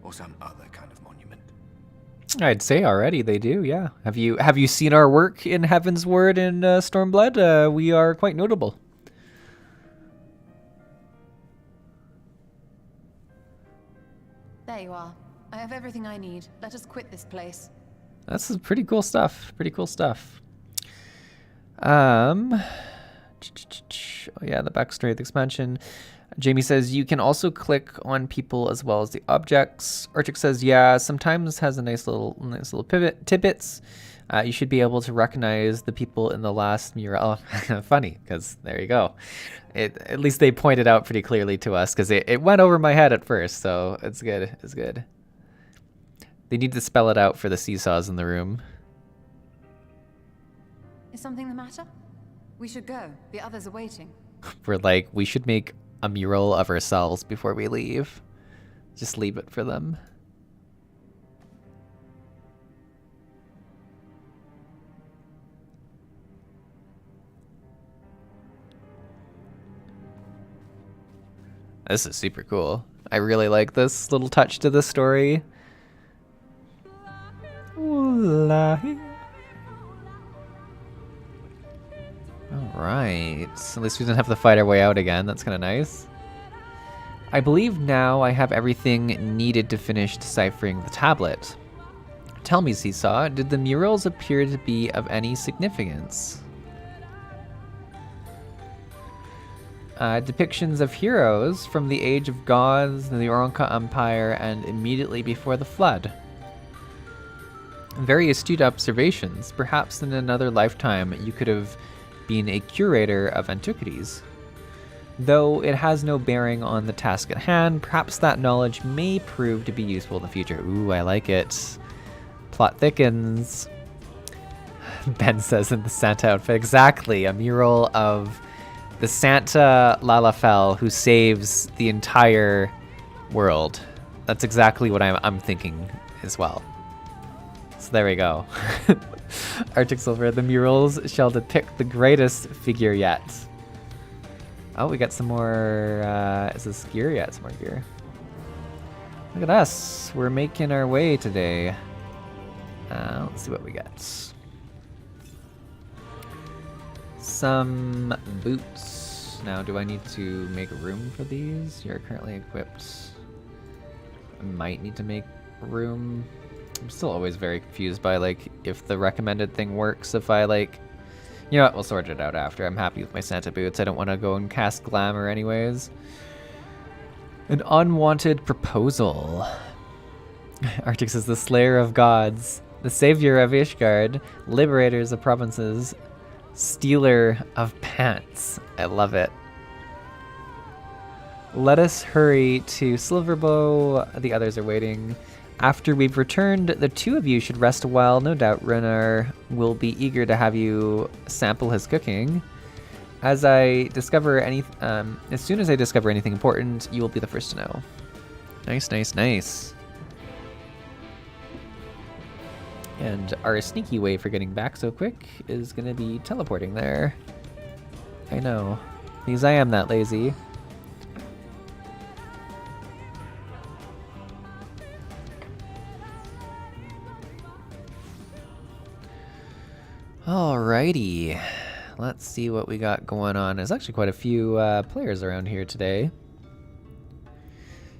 Or some other kind of monument? I'd say already they do, yeah. Have you seen our work in Heaven's Word and Stormblood? We are quite notable. There you are. I have everything I need. Let us quit this place. That's pretty cool stuff. Pretty cool stuff. Oh yeah, the backstory of the expansion. Jamie says you can also click on people as well as the objects. Orchik says, yeah, sometimes has a nice little tidbits. You should be able to recognize the people in the last mural. Funny, because there you go. At least they pointed out pretty clearly to us, because it went over my head at first, so it's good. It's good. They need to spell it out for the seesaws in the room. Is something the matter? We should go. The others are waiting. We're like, we should make a mural of ourselves before we leave. Just leave it for them. This is super cool. I really like this little touch to the story. Alright, at least we didn't have to fight our way out again. That's kind of nice. I believe now I have everything needed to finish deciphering the tablet. Tell me, Seesaw, did the murals appear to be of any significance? Depictions of heroes from the Age of Gods, the Oronka Empire, and immediately before the Flood. Very astute observations. Perhaps in another lifetime you could have been a curator of antiquities. Though it has no bearing on the task at hand, perhaps that knowledge may prove to be useful in the future. Ooh, I like it. Plot thickens. Ben says in the Santa outfit. Exactly, a mural of the Santa Lalafell who saves the entire world. That's exactly what I'm thinking as well. So there we go. Arctic Silver, the murals shall depict the greatest figure yet. Oh, we got some more, is this gear? Yeah, it's more gear. Look at us. We're making our way today. Let's see what we got. Some boots. Now, do I need to make room for these? You're currently equipped. I might need to make room. I'm still always very confused by, like, if the recommended thing works, if I, like... You know what, we'll sort it out after. I'm happy with my Santa boots. I don't want to go and cast glamour anyways. An unwanted proposal. Arctic says, the slayer of gods, the savior of Ishgard, liberators of provinces, stealer of pants. I love it. Let us hurry to Silverbow. The others are waiting. After we've returned, the two of you should rest a while. No doubt Runar will be eager to have you sample his cooking. As soon as I discover anything important, you will be the first to know. Nice, nice, nice. And our sneaky way for getting back so quick is going to be teleporting there. I know, because I am that lazy. Alrighty, let's see what we got going on. There's actually quite a few players around here today.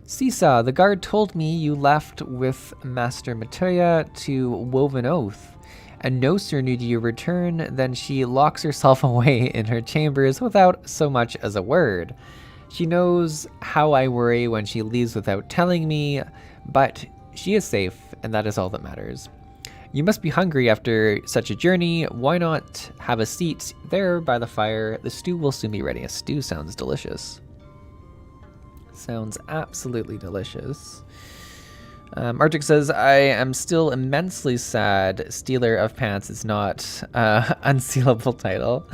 Seesaw, the guard told me you left with Master Matoya to Woven Oath, and no sooner do you return than she locks herself away in her chambers without so much as a word. She knows how I worry when she leaves without telling me, but she is safe, and that is all that matters. You must be hungry after such a journey. Why not have a seat there by the fire? The stew will soon be ready. A stew sounds delicious. Sounds absolutely delicious. Arctic says, I am still immensely sad Stealer of Pants is not unsealable title.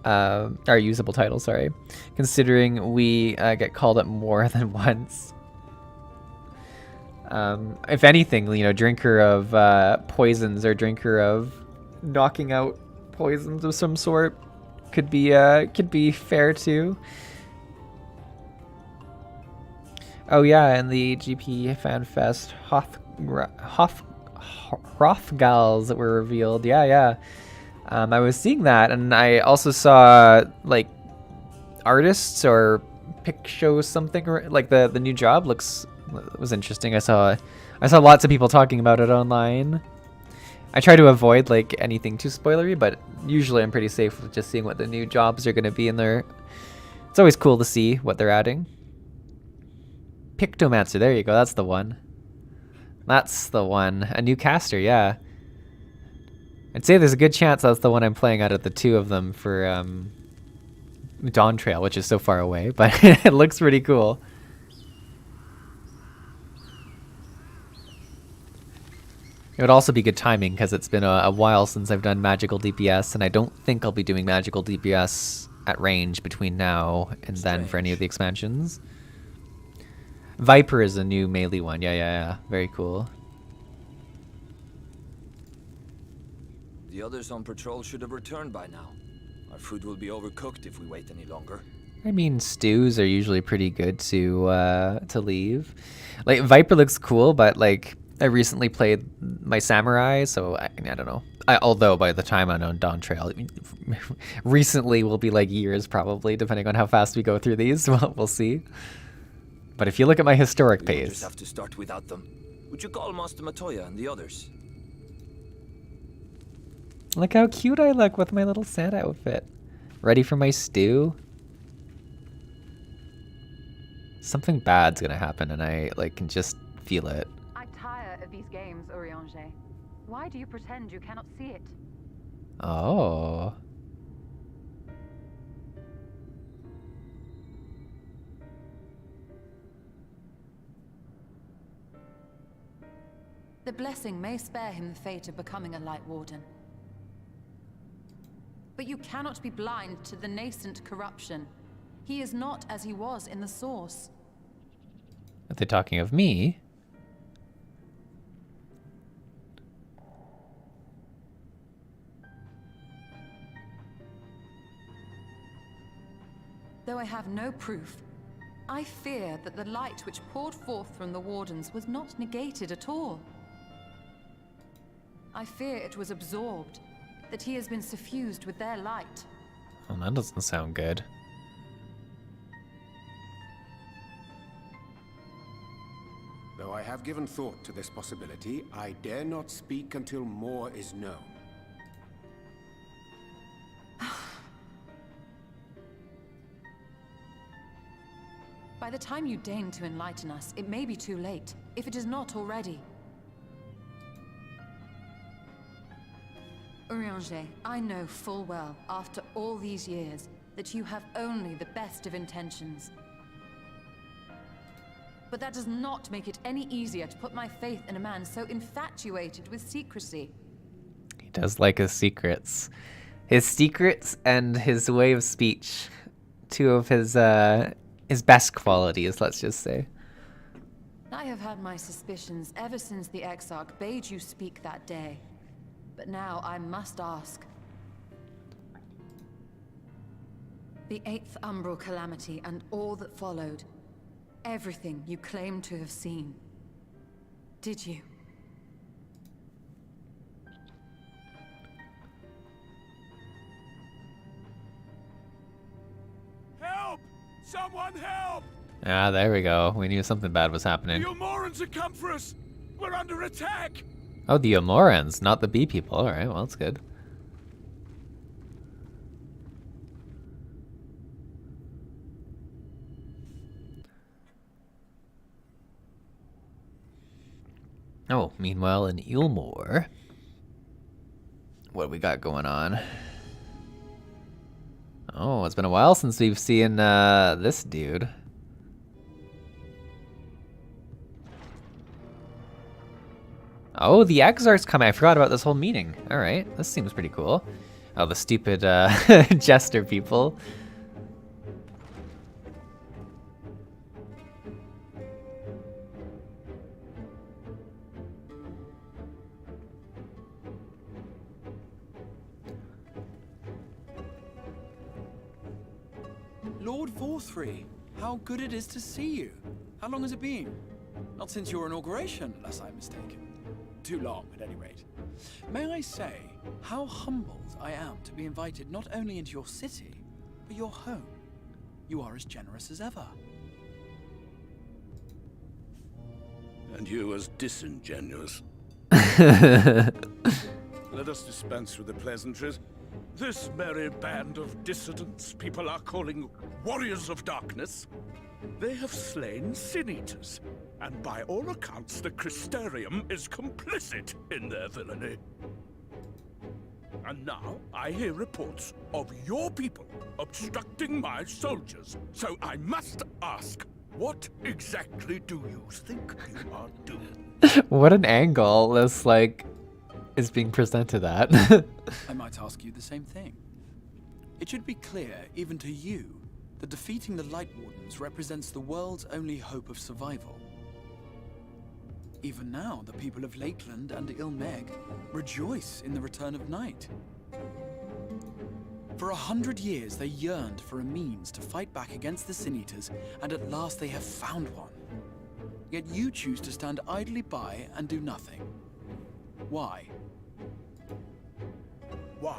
Or usable title, sorry. Considering we get called it more than once. If anything, you know, drinker of poisons or drinker of knocking out poisons of some sort could be fair too. Oh yeah, and the GP FanFest Hrothgals that were revealed. Yeah. I was seeing that, and I also saw like artists or pic shows something like the new job was interesting. I saw lots of people talking about it online. I try to avoid like anything too spoilery, but usually I'm pretty safe with just seeing what the new jobs are going to be in there. It's always cool to see what they're adding. Pictomancer, there you go. That's the one. That's the one. A new caster, yeah. I'd say there's a good chance that's the one I'm playing out of the two of them for Dawn Trail, which is so far away, but it looks pretty cool. It would also be good timing because it's been a while since I've done magical DPS, and I don't think I'll be doing magical DPS at range between now and then for any of the expansions. Viper is a new melee one. Yeah. Very cool. The others on patrol should have returned by now. Our food will be overcooked if we wait any longer. I mean, stews are usually pretty good to leave. Like, Viper looks cool, but like, I recently played my samurai, so I don't know. Although by the time I'm on Dawn Trail, recently will be like years probably, depending on how fast we go through these. We'll see. But if you look at my historic We will just pace, have to start without them. Would you call Master Matoya and the others? look how cute I look with my little Santa outfit. Ready for my stew? Something bad's gonna happen, and I like can just feel it. I tire of these games, Urianger. Why do you pretend you cannot see it? Oh. The blessing may spare him the fate of becoming a Light Warden. But you cannot be blind to the nascent corruption. He is not as he was in the Source. Are they talking of me? Though I have no proof, I fear that the light which poured forth from the Wardens was not negated at all. I fear it was absorbed, that he has been suffused with their light. Oh, that doesn't sound good. Though I have given thought to this possibility, I dare not speak until more is known. By the time you deign to enlighten us, it may be too late, if it is not already. Urianger, I know full well, after all these years, that you have only the best of intentions. But that does not make it any easier to put my faith in a man so infatuated with secrecy. He does like his secrets. His secrets and his way of speech. Two of his best qualities, let's just say. I have had my suspicions ever since the Exarch bade you speak that day. But now I must ask. The 8th Umbral Calamity and all that followed. Everything you claim to have seen. Did you? Help! Someone help! Ah, there we go. We knew something bad was The happening. Almorans have come for us! We're under attack! Oh, the Amorans, not the bee people. Alright, well, that's good. Oh, meanwhile in Ilmore, what we got going on? Oh, it's been a while since we've seen this dude. Oh, the Exarch's coming. I forgot about this whole meeting. Alright, this seems pretty cool. Oh, the stupid jester people. Lord Forthry, how good it is to see you. How long has it been? Not since your inauguration, unless I'm mistaken. Too long, at any rate. May I say how humbled I am to be invited not only into your city, but your home. You are as generous as ever. And you as disingenuous. Let us dispense with the pleasantries. This merry band of dissidents people are calling warriors of darkness. They have slain sin-eaters, and by all accounts the Planetarium is complicit in their villainy. And now I hear reports of your people obstructing my soldiers, so I must ask, what exactly do you think you are doing? What an angle this, like, is being presented at. I might ask you the same thing. It should be clear, even to you, that defeating the Light Wardens represents the world's only hope of survival. Even now, the people of Lakeland and Ilmeg rejoice in the return of night. For 100 years, they yearned for a means to fight back against the Sin Eaters, and at last they have found one. Yet you choose to stand idly by and do nothing. Why? Why?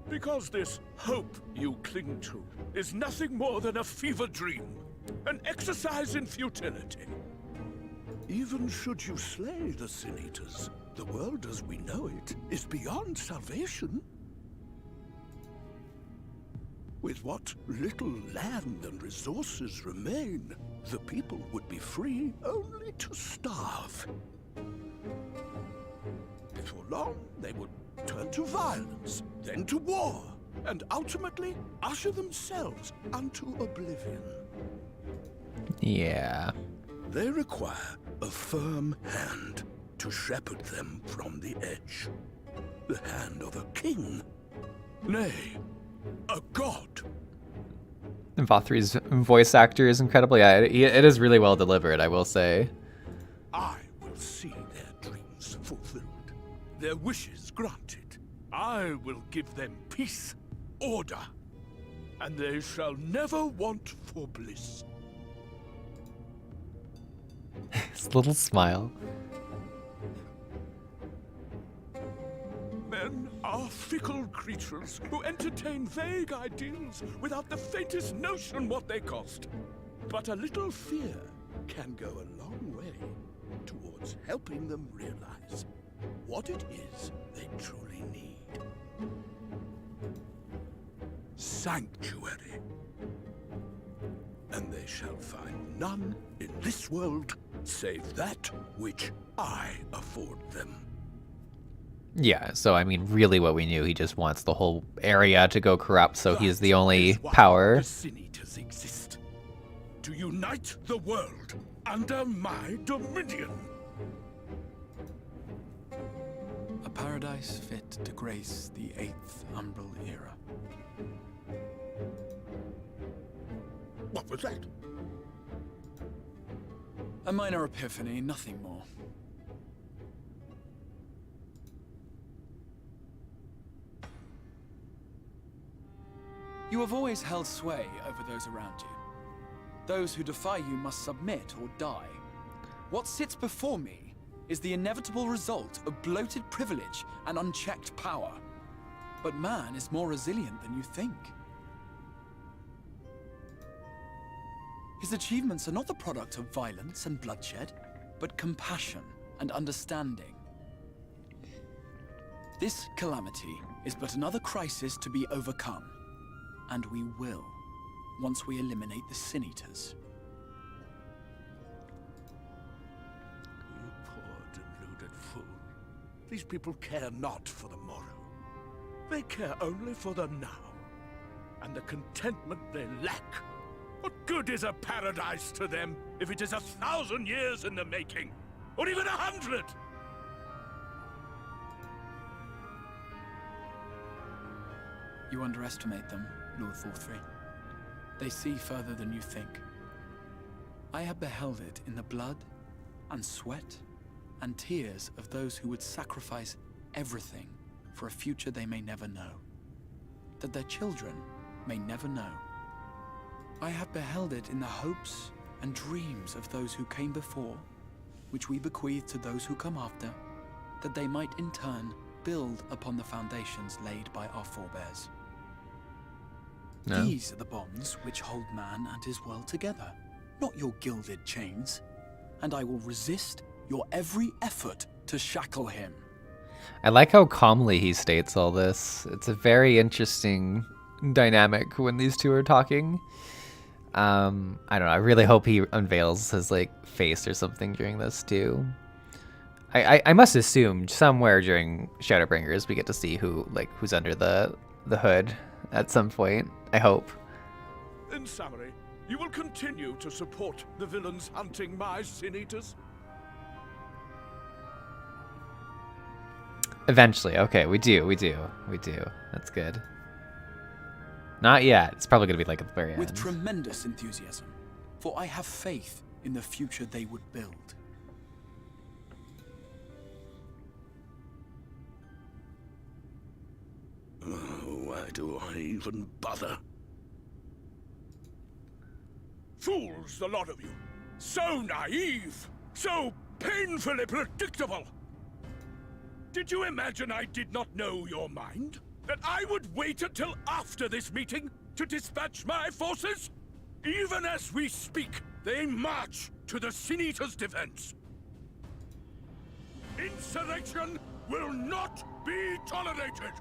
Because this hope you cling to is nothing more than a fever dream, an exercise in futility. Even should you slay the Sin Eaters, the world as we know it is beyond salvation. With what little land and resources remain, the people would be free only to starve. Before long, they would turn to violence, then to war, and ultimately usher themselves unto oblivion. Yeah. They require a firm hand to shepherd them from the edge. The hand of a king. Nay, a god. Vothri's voice actor is incredible. Yeah, it is really well delivered, I will say. I will see their dreams fulfilled, their wishes granted. I will give them peace, order, and they shall never want for bliss. His little smile. Men are fickle creatures who entertain vague ideals without the faintest notion what they cost. But a little fear can go a long way towards helping them realize what it is they truly need. Sanctuary. And they shall find none in this world save that which I afford them. Yeah, so I mean, really what we knew, he just wants the whole area to go corrupt, so he's the only power. The Sin Eaters exist. To unite the world under my dominion. A paradise fit to grace the 8th Umbral era. What was that? A minor epiphany, nothing more. You have always held sway over those around you. Those who defy you must submit or die. What sits before me is the inevitable result of bloated privilege and unchecked power. But man is more resilient than you think. His achievements are not the product of violence and bloodshed, but compassion and understanding. This calamity is but another crisis to be overcome. And we will, once we eliminate the Sin Eaters. You poor deluded fool. These people care not for the morrow. They care only for the now. And the contentment they lack. What good is a paradise to them if it is 1,000 years in the making? Or even 100? You underestimate them, Lord Thorthry. They see further than you think. I have beheld it in the blood and sweat and tears of those who would sacrifice everything for a future they may never know, that their children may never know. I have beheld it in the hopes and dreams of those who came before, which we bequeath to those who come after, that they might in turn build upon the foundations laid by our forebears. No. These are the bonds which hold man and his world together, not your gilded chains. And I will resist your every effort to shackle him. I like how calmly he states all this. It's a very interesting dynamic when these two are talking. I don't know. I really hope he unveils his face or something during this too. I must assume somewhere during Shadowbringers we get to see who's under the hood at some point. I hope. In summary, you will continue to support the villains hunting my Sin Eaters? Eventually. Okay, we do. That's good. Not yet. It's probably going to be like at the very With end. tremendous enthusiasm, for I have faith in the future they would build. Why do I even bother? Fools, the lot of you. So naive. So painfully predictable. Did you imagine I did not know your mind? That I would wait until after this meeting to dispatch my forces? Even as we speak, they march to the Sin Eater's defense. Insurrection will not be tolerated.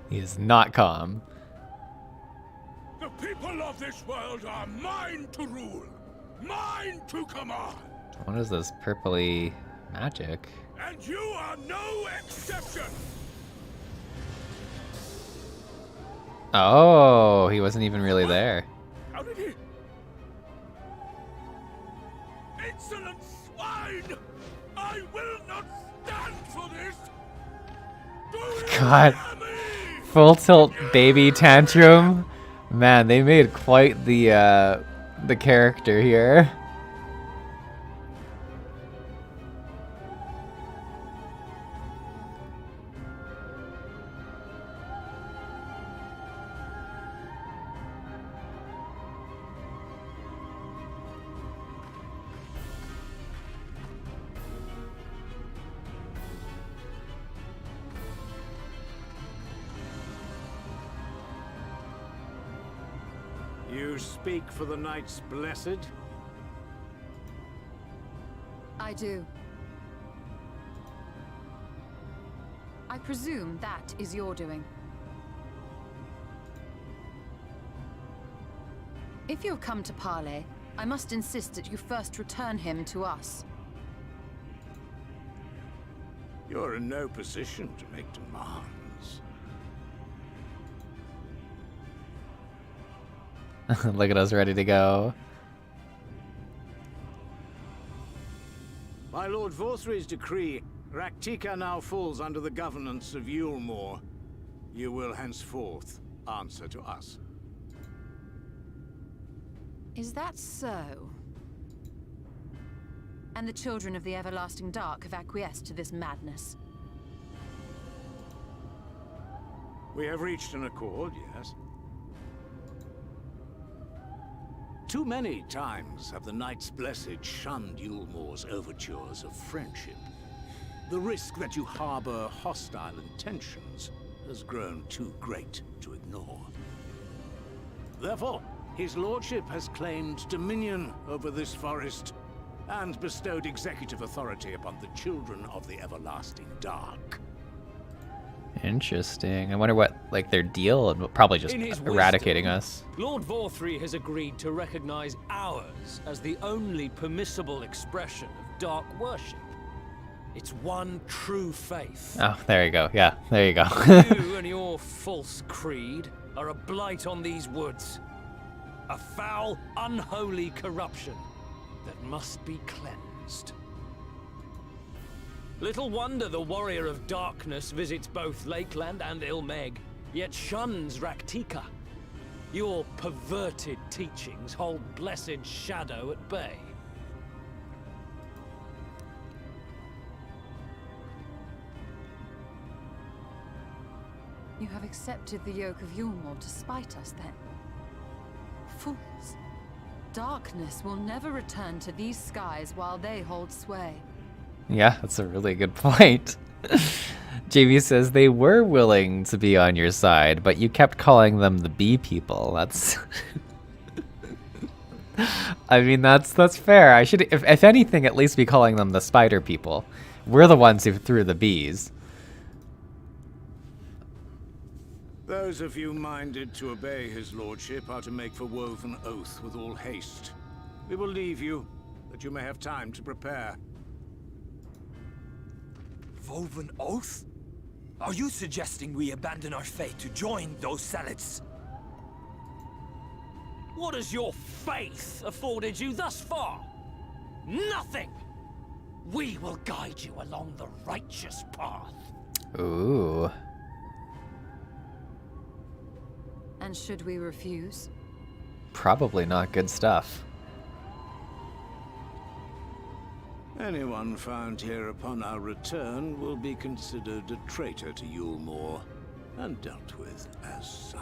He is not calm. The people of this world are mine to rule, mine to command. What is this purpley magic? And you are no exception. Oh, he wasn't even really there. How did he? Insolent swine! I will not stand for this. Do you God. hear me? Full tilt baby tantrum. Man, they made quite the character here. You speak for the Knights Blessed? I do. I presume that is your doing. If you've come to parley, I must insist that you first return him to us. You're in no position to make demands. Look at us ready to go. By Lord Vorthry's decree, Raktika now falls under the governance of Yulmore. You will henceforth answer to us. Is that so? And the children of the Everlasting Dark have acquiesced to this madness? We have reached an accord, yes. Too many times have the Knights Blessed shunned Yulmore's overtures of friendship. The risk that you harbor hostile intentions has grown too great to ignore. Therefore, his lordship has claimed dominion over this forest and bestowed executive authority upon the children of the Everlasting Dark. Interesting. I wonder what, like, their deal, and probably just In his eradicating wisdom, us. Lord Vorthry has agreed to recognize ours as the only permissible expression of dark worship. It's one true faith. Oh, there you go. Yeah, there you go. You and your false creed are a blight on these woods. A foul, unholy corruption that must be cleansed. Little wonder the Warrior of Darkness visits both Lakeland and Ilmeg, yet shuns Raktika. Your perverted teachings hold blessed Shadow at bay. You have accepted the yoke of Yulmore to spite us, then? Fools. Darkness will never return to these skies while they hold sway. Yeah, that's a really good point. JV says they were willing to be on your side, but you kept calling them the bee people. That's... I mean, that's fair. I should, if anything, at least be calling them the spider people. We're the ones who threw the bees. Those of you minded to obey his lordship are to make for Woven Oath with all haste. We will leave you, that you may have time to prepare. Woven Oath? Are you suggesting we abandon our fate to join those zealots? What has your faith afforded you thus far? Nothing! We will guide you along the righteous path. Ooh. And should we refuse? Probably not good stuff. Anyone found here upon our return will be considered a traitor to Yulmore, and dealt with as such.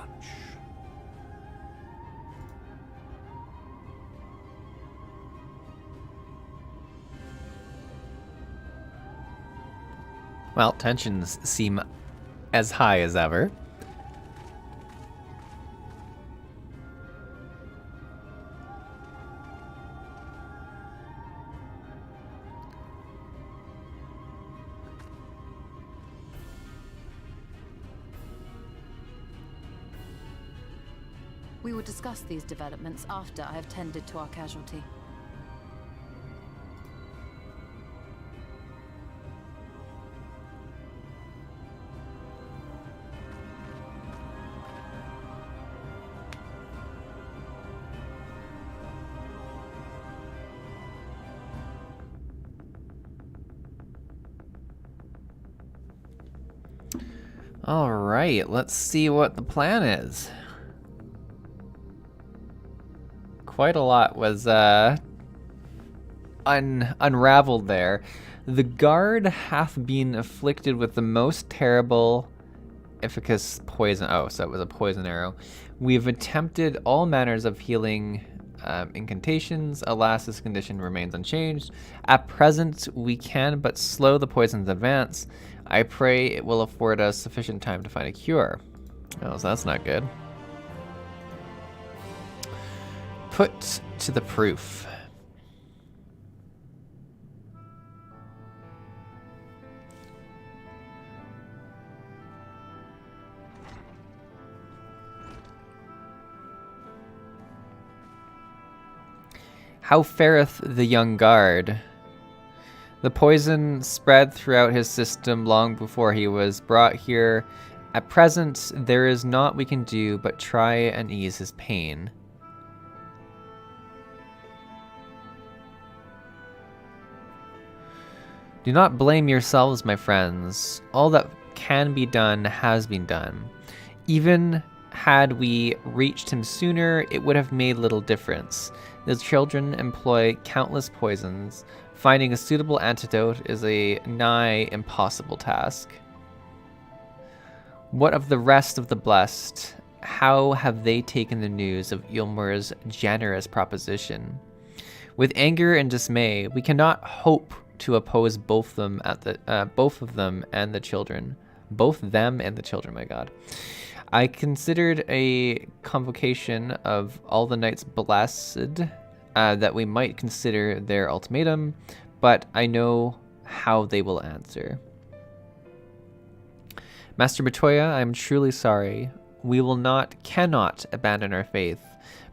Well, tensions seem as high as ever. We will discuss these developments after I have tended to our casualty. All right, let's see what the plan is. Quite a lot was unraveled there. The guard hath been afflicted with the most terrible efficacious poison. Oh, so it was a poison arrow. We've attempted all manners of healing incantations. Alas, this condition remains unchanged. At present, we can but slow the poison's advance. I pray it will afford us sufficient time to find a cure. Oh, so that's not good. Put to the proof. How fareth the young guard? The poison spread throughout his system long before he was brought here. At present, there is naught we can do but try and ease his pain. Do not blame yourselves, my friends. All that can be done has been done. Even had we reached him sooner, it would have made little difference. The children employ countless poisons. Finding a suitable antidote is a nigh impossible task. What of the rest of the blessed? How have they taken the news of Yulmore's generous proposition? With anger and dismay, we cannot hope to oppose both of them and the children. Both them and the children, my God. I considered a convocation of all the knights blessed that we might consider their ultimatum, but I know how they will answer. Master Batoya, I am truly sorry. We cannot abandon our faith,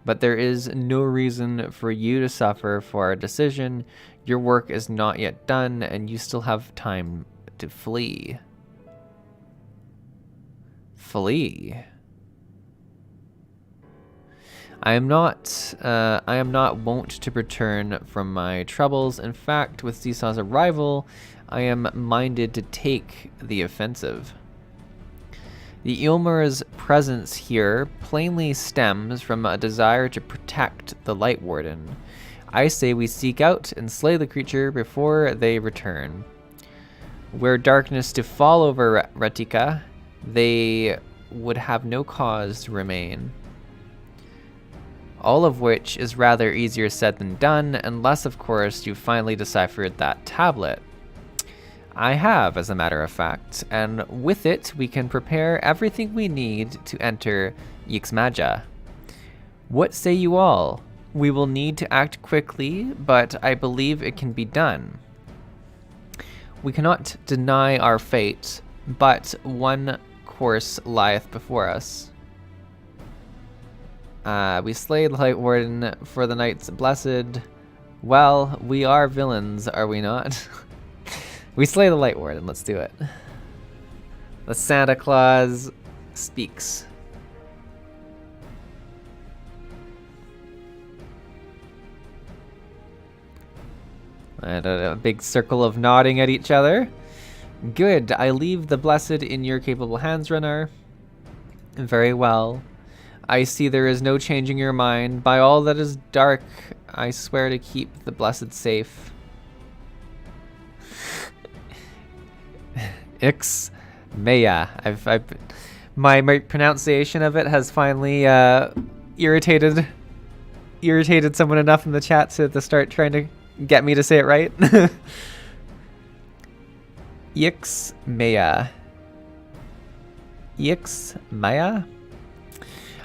but there is no reason for you to suffer for our decision. Your work is not yet done, and you still have time to flee. Flee. I am not wont to return from my troubles. In fact, with Seesaw's arrival, I am minded to take the offensive. The Yulmore's presence here plainly stems from a desire to protect the Light Warden. I say we seek out and slay the creature before they return. Were darkness to fall over Ratika, they would have no cause to remain. All of which is rather easier said than done, unless of course you finally deciphered that tablet. I have, as a matter of fact, and with it we can prepare everything we need to enter Yixmaja. What say you all? We will need to act quickly, but I believe it can be done. We cannot deny our fate, but one course lieth before us. We slay the Light Warden for the Knights Blessed. Well, we are villains, are we not? We slay the Light Warden, let's do it. The Santa Claus speaks. And a big circle of nodding at each other. Good, I leave the Blessed in your capable hands, Renar. Very well. I see there is no changing your mind. By all that is dark, I swear to keep the blessed safe. Ix Maya. My pronunciation of it has finally irritated someone enough in the chat to start trying to get me to say it right. Ix Maya. Ix Maya?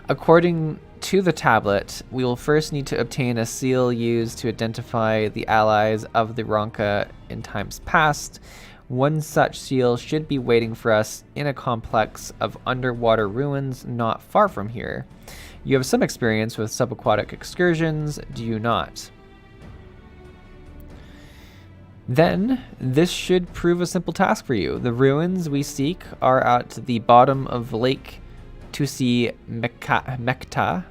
According to the tablet, we will first need to obtain a seal used to identify the allies of the Ronka in times past. One such seal should be waiting for us in a complex of underwater ruins not far from here. You have some experience with subaquatic excursions, do you not? Then, this should prove a simple task for you. The ruins we seek are at the bottom of Lake Tusi Mekta.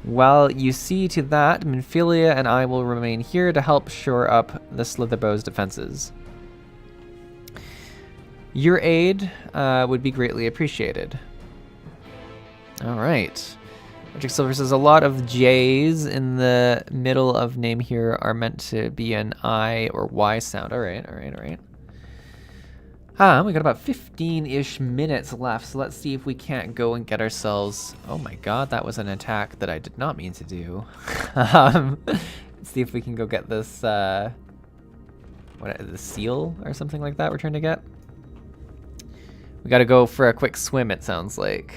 While you see to that, Minfilia and I will remain here to help shore up the Slitherbow's defenses. Your aid would be greatly appreciated. Alright. Magic Silver says a lot of J's in the middle of name here are meant to be an I or Y sound. Alright. We got about 15-ish minutes left, so let's see if we can't go and get ourselves... Oh my god, that was an attack that I did not mean to do. Let's see if we can go get this, the seal or something like that we're trying to get. We gotta go for a quick swim, it sounds like.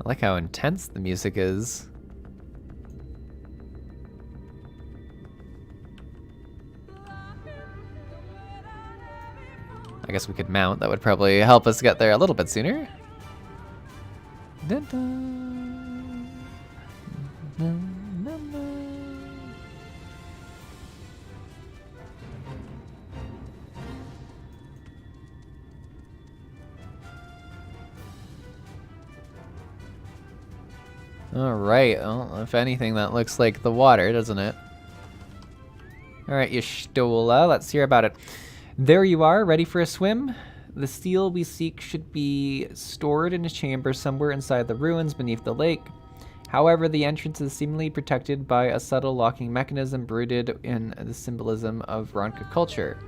I like how intense the music is. I guess we could mount. That would probably help us get there a little bit sooner. Alright, well, if anything, that looks like the water, doesn't it? Alright, Y'shtola, let's hear about it. There you are, ready for a swim? The seal we seek should be stored in a chamber somewhere inside the ruins beneath the lake. However, the entrance is seemingly protected by a subtle locking mechanism rooted in the symbolism of Ronka culture.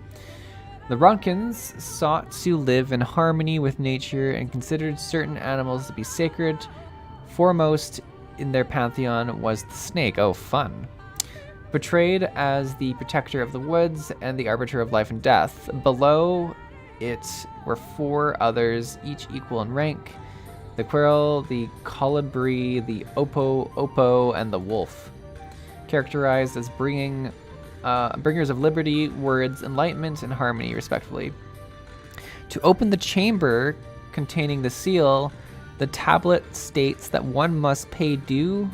The Ronkans sought to live in harmony with nature and considered certain animals to be sacred. Foremost in their pantheon was the snake. Oh, fun. Portrayed as the protector of the woods and the arbiter of life and death. Below it were 4 others, each equal in rank. The quail, the colibri, the oppo, and the wolf. Characterized as bringers of liberty, words, enlightenment, and harmony, respectively. To open the chamber containing the seal, the tablet states that one must pay due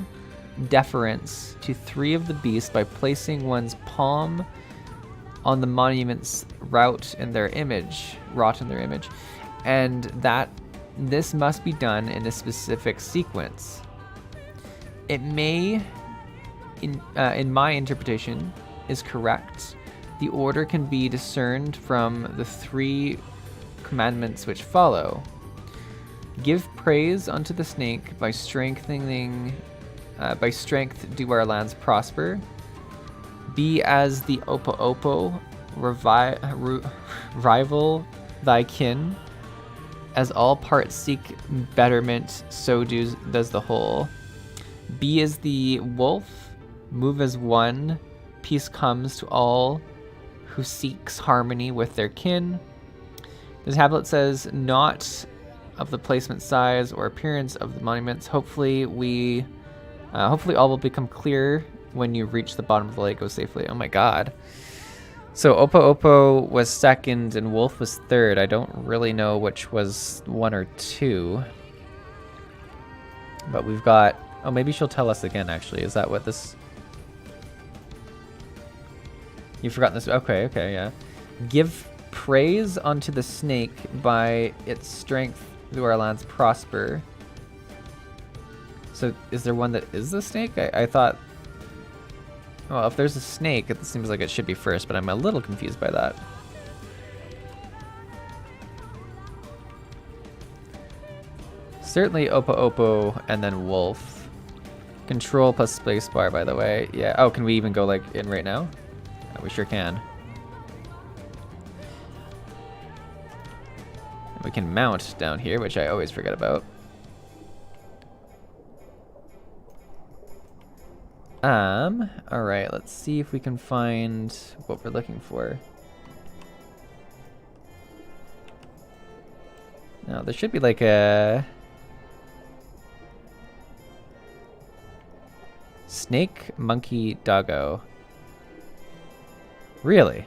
deference to 3 of the beasts by placing one's palm on the monument's wrought in their image, and that this must be done in a specific sequence. It may, in my interpretation, is correct. The order can be discerned from the 3 commandments which follow. Give praise unto the snake by strength do our lands prosper. Be as the oppo, rival thy kin. As all parts seek betterment, so does the whole. Be as the wolf, move as one. Peace comes to all who seeks harmony with their kin. The tablet says not of the placement size or appearance of the monuments. Hopefully all will become clear when you reach the bottom of the lake. Go safely. Oh my god. So oppo was 2nd and wolf was 3rd. I don't really know which was 1 or 2. But we've got... Oh, maybe she'll tell us again, actually. Is that what this... You've forgotten this? Okay, yeah. Give preys onto the snake by its strength through our lands prosper. So is there one that is the snake? I thought... Well, if there's a snake, it seems like it should be first, but I'm a little confused by that. Certainly Oppo Oppo and then Wolf. Control plus spacebar, by the way. Yeah. Oh, can we even go like in right now? Oh, we sure can. We can mount down here, which I always forget about. All right, let's see if we can find what we're looking for. Now, there should be like a snake, monkey, doggo. Really?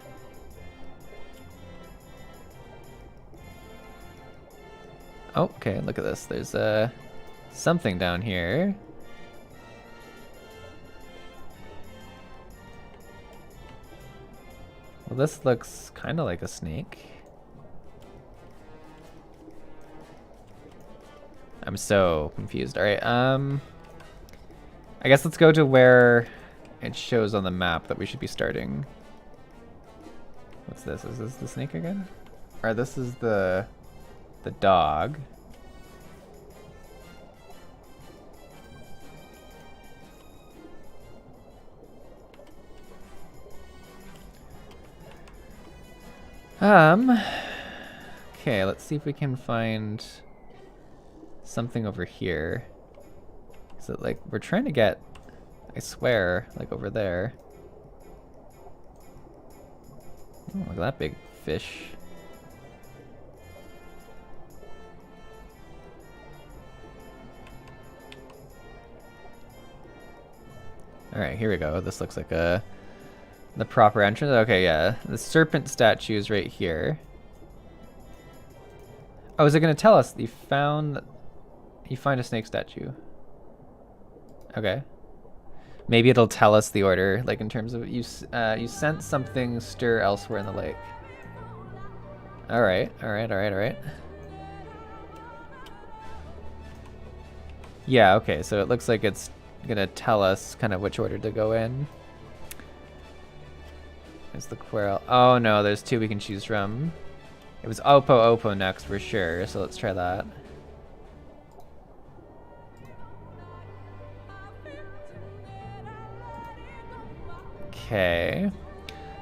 Oh, okay, look at this. There's something down here. Well, this looks kind of like a snake. I'm so confused. All right, I guess let's go to where it shows on the map that we should be starting. What's this? Is this the snake again? Or this is the dog. Okay, let's see if we can find something over here. Is it like we're trying to get, I swear, like over there. Oh, look at that big fish. All right, here we go. This looks like the proper entrance. Okay, yeah. The serpent statue is right here. Oh, is it going to tell us that you find a snake statue? Okay. Maybe it'll tell us the order, like in terms of you sent something stir elsewhere in the lake. All right. Yeah, okay. So it looks like it's going to tell us kind of which order to go in. There's the Quirrell. Oh no, there's two we can choose from. It was Oppo Oppo next for sure, so let's try that. Okay.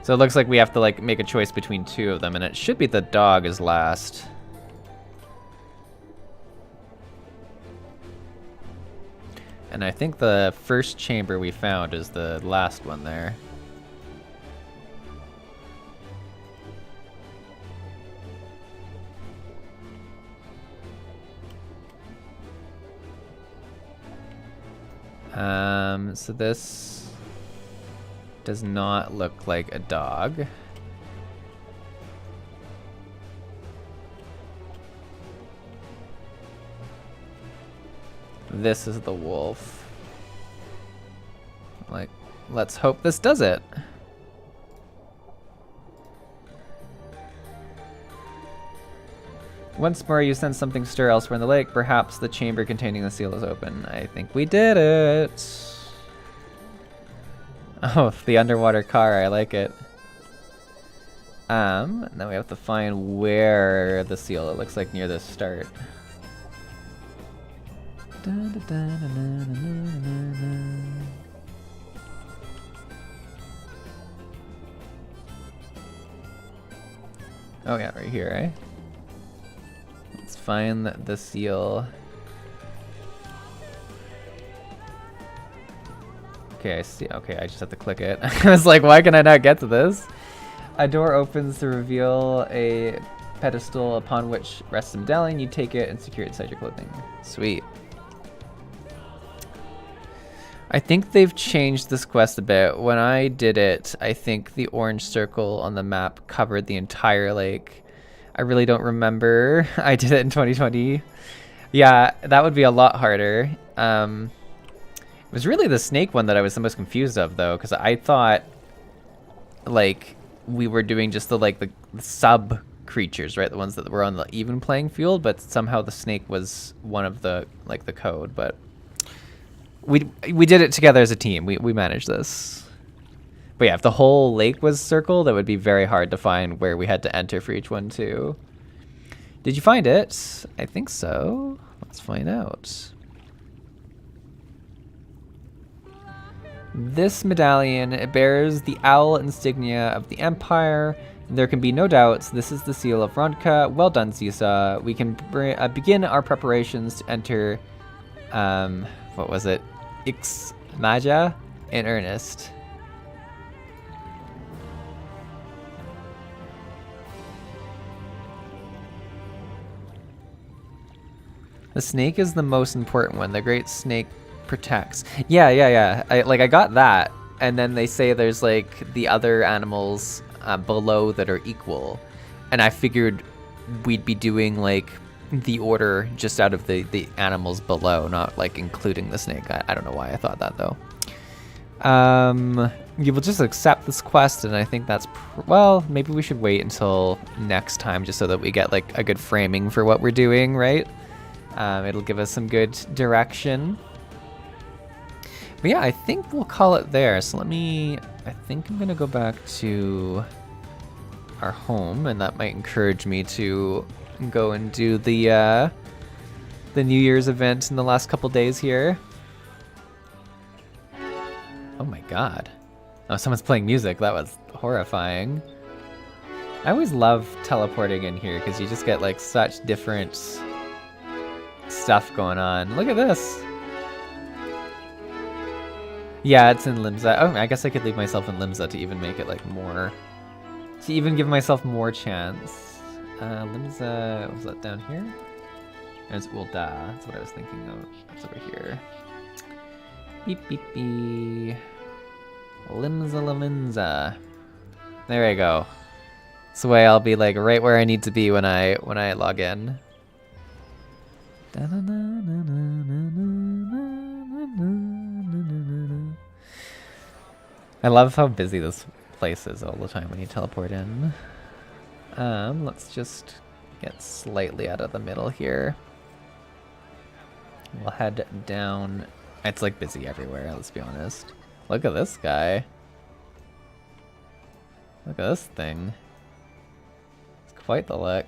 So it looks like we have to like make a choice between two of them, and it should be the dog is last. And I think the first chamber we found is the last one there. So this does not look like a dog. This is the wolf. Like, let's hope this does it. Once more, you sense something stir elsewhere in the lake. Perhaps the chamber containing the seal is open. I think we did it. Oh, the underwater car. I like it. Now we have to find where the seal. It looks like near the start. Oh yeah, right here, eh? Let's find the seal. Okay, I see. Okay, I just have to click it. I was like, why can I not get to this? A door opens to reveal a pedestal upon which rests a medallion. You take it and secure it inside your clothing. Sweet. I think they've changed this quest a bit. When I did it, I think the orange circle on the map covered the entire lake. I really don't remember. I did it in 2020. Yeah, that would be a lot harder. It was really the snake one that I was the most confused of, though, because I thought, like, we were doing just the sub creatures, right? The ones that were on the even playing field, but somehow the snake was one of the the code. But we did it together as a team. We managed this. But yeah, if the whole lake was circled, it would be very hard to find where we had to enter for each one too. Did you find it? I think so. Let's find out. This medallion, it bears the owl insignia of the Empire. There can be no doubts, this is the seal of Ronka. Well done, Seesaw. We can begin our preparations to enter, what was it? Ixmaja in earnest. The snake is the most important one. The great snake protects. Yeah. I got that. And then they say there's like the other animals below that are equal. And I figured we'd be doing like the order just out of the animals below, not like including the snake. I don't know why I thought that though. You will just accept this quest, and I think that's, well, maybe we should wait until next time just so that we get like a good framing for what we're doing, right? It'll give us some good direction. But yeah, I think we'll call it there. So I think I'm gonna go back to our home, and that might encourage me to go and do the New Year's event in the last couple days here. Oh my god. Oh, someone's playing music. That was horrifying. I always love teleporting in here because you just get like such different stuff going on. Look at this. Yeah, it's in Limsa. Oh, I guess I could leave myself in Limsa to even make it like more, to even give myself more chance. Limsa, was that down here? It's Ulda. That's what I was thinking of. That's over here. Beep beep beep. Limsa. There I go. This way I'll be like right where I need to be when I log in. I love how busy this place is all the time when you teleport in. Let's just get slightly out of the middle here. We'll head down. It's like busy everywhere, let's be honest. Look at this guy. Look at this thing. It's quite the look.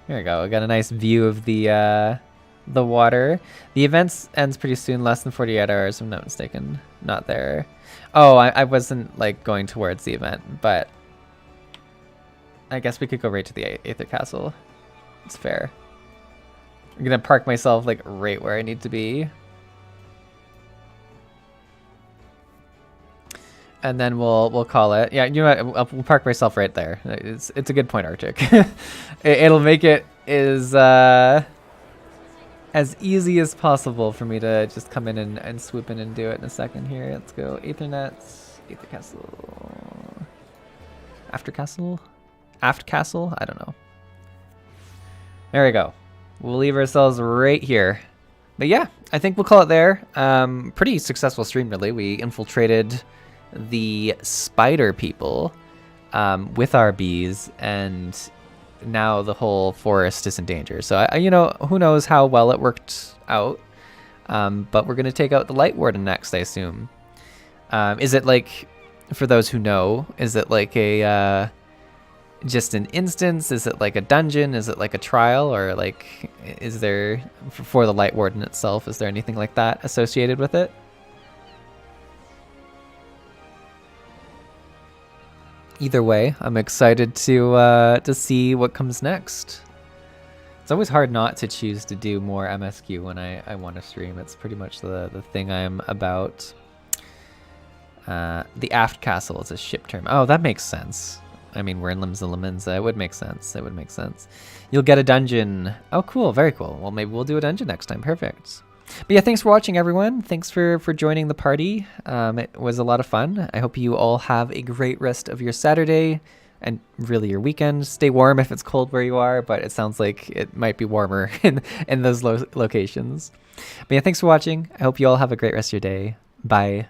Here we go. We got a nice view of the water. The event ends pretty soon, less than 48 hours, if I'm not mistaken. Not there. Oh, I wasn't like going towards the event, but I guess we could go right to the Aether Castle. It's fair. I'm gonna park myself like right where I need to be. And then we'll call it. Yeah, you know what? We'll park myself right there. It's a good point, Arctic. It'll make it as easy as possible for me to just come in and swoop in and do it in a second here. Let's go Aethernets, Aether Castle, After Castle, Aft Castle. I don't know. There we go. We'll leave ourselves right here. But yeah, I think we'll call it there. Pretty successful stream, really. We infiltrated the spider people with our bees, and now the whole forest is in danger. So you know, who knows how well it worked out. But we're gonna take out the Light Warden next, I assume. Is it like, for those who know, is it like a just an instance? Is it like a dungeon? Is it like a trial? Or like, is there, for the Light Warden itself, is there anything like that associated with it? Either way, I'm excited to see what comes next. It's always hard not to choose to do more MSQ when I want to stream. It's pretty much the thing I'm about. The Aft Castle is a ship term. Oh, that makes sense. I mean, we're in Limsa. It would make sense. It would make sense. You'll get a dungeon. Oh, cool. Very cool. Well, maybe we'll do a dungeon next time. Perfect. But yeah, thanks for watching, everyone. Thanks for joining the party. It was a lot of fun. I hope you all have a great rest of your Saturday and really your weekend. Stay warm if it's cold where you are, but it sounds like it might be warmer in those locations. But yeah, thanks for watching. I hope you all have a great rest of your day. Bye.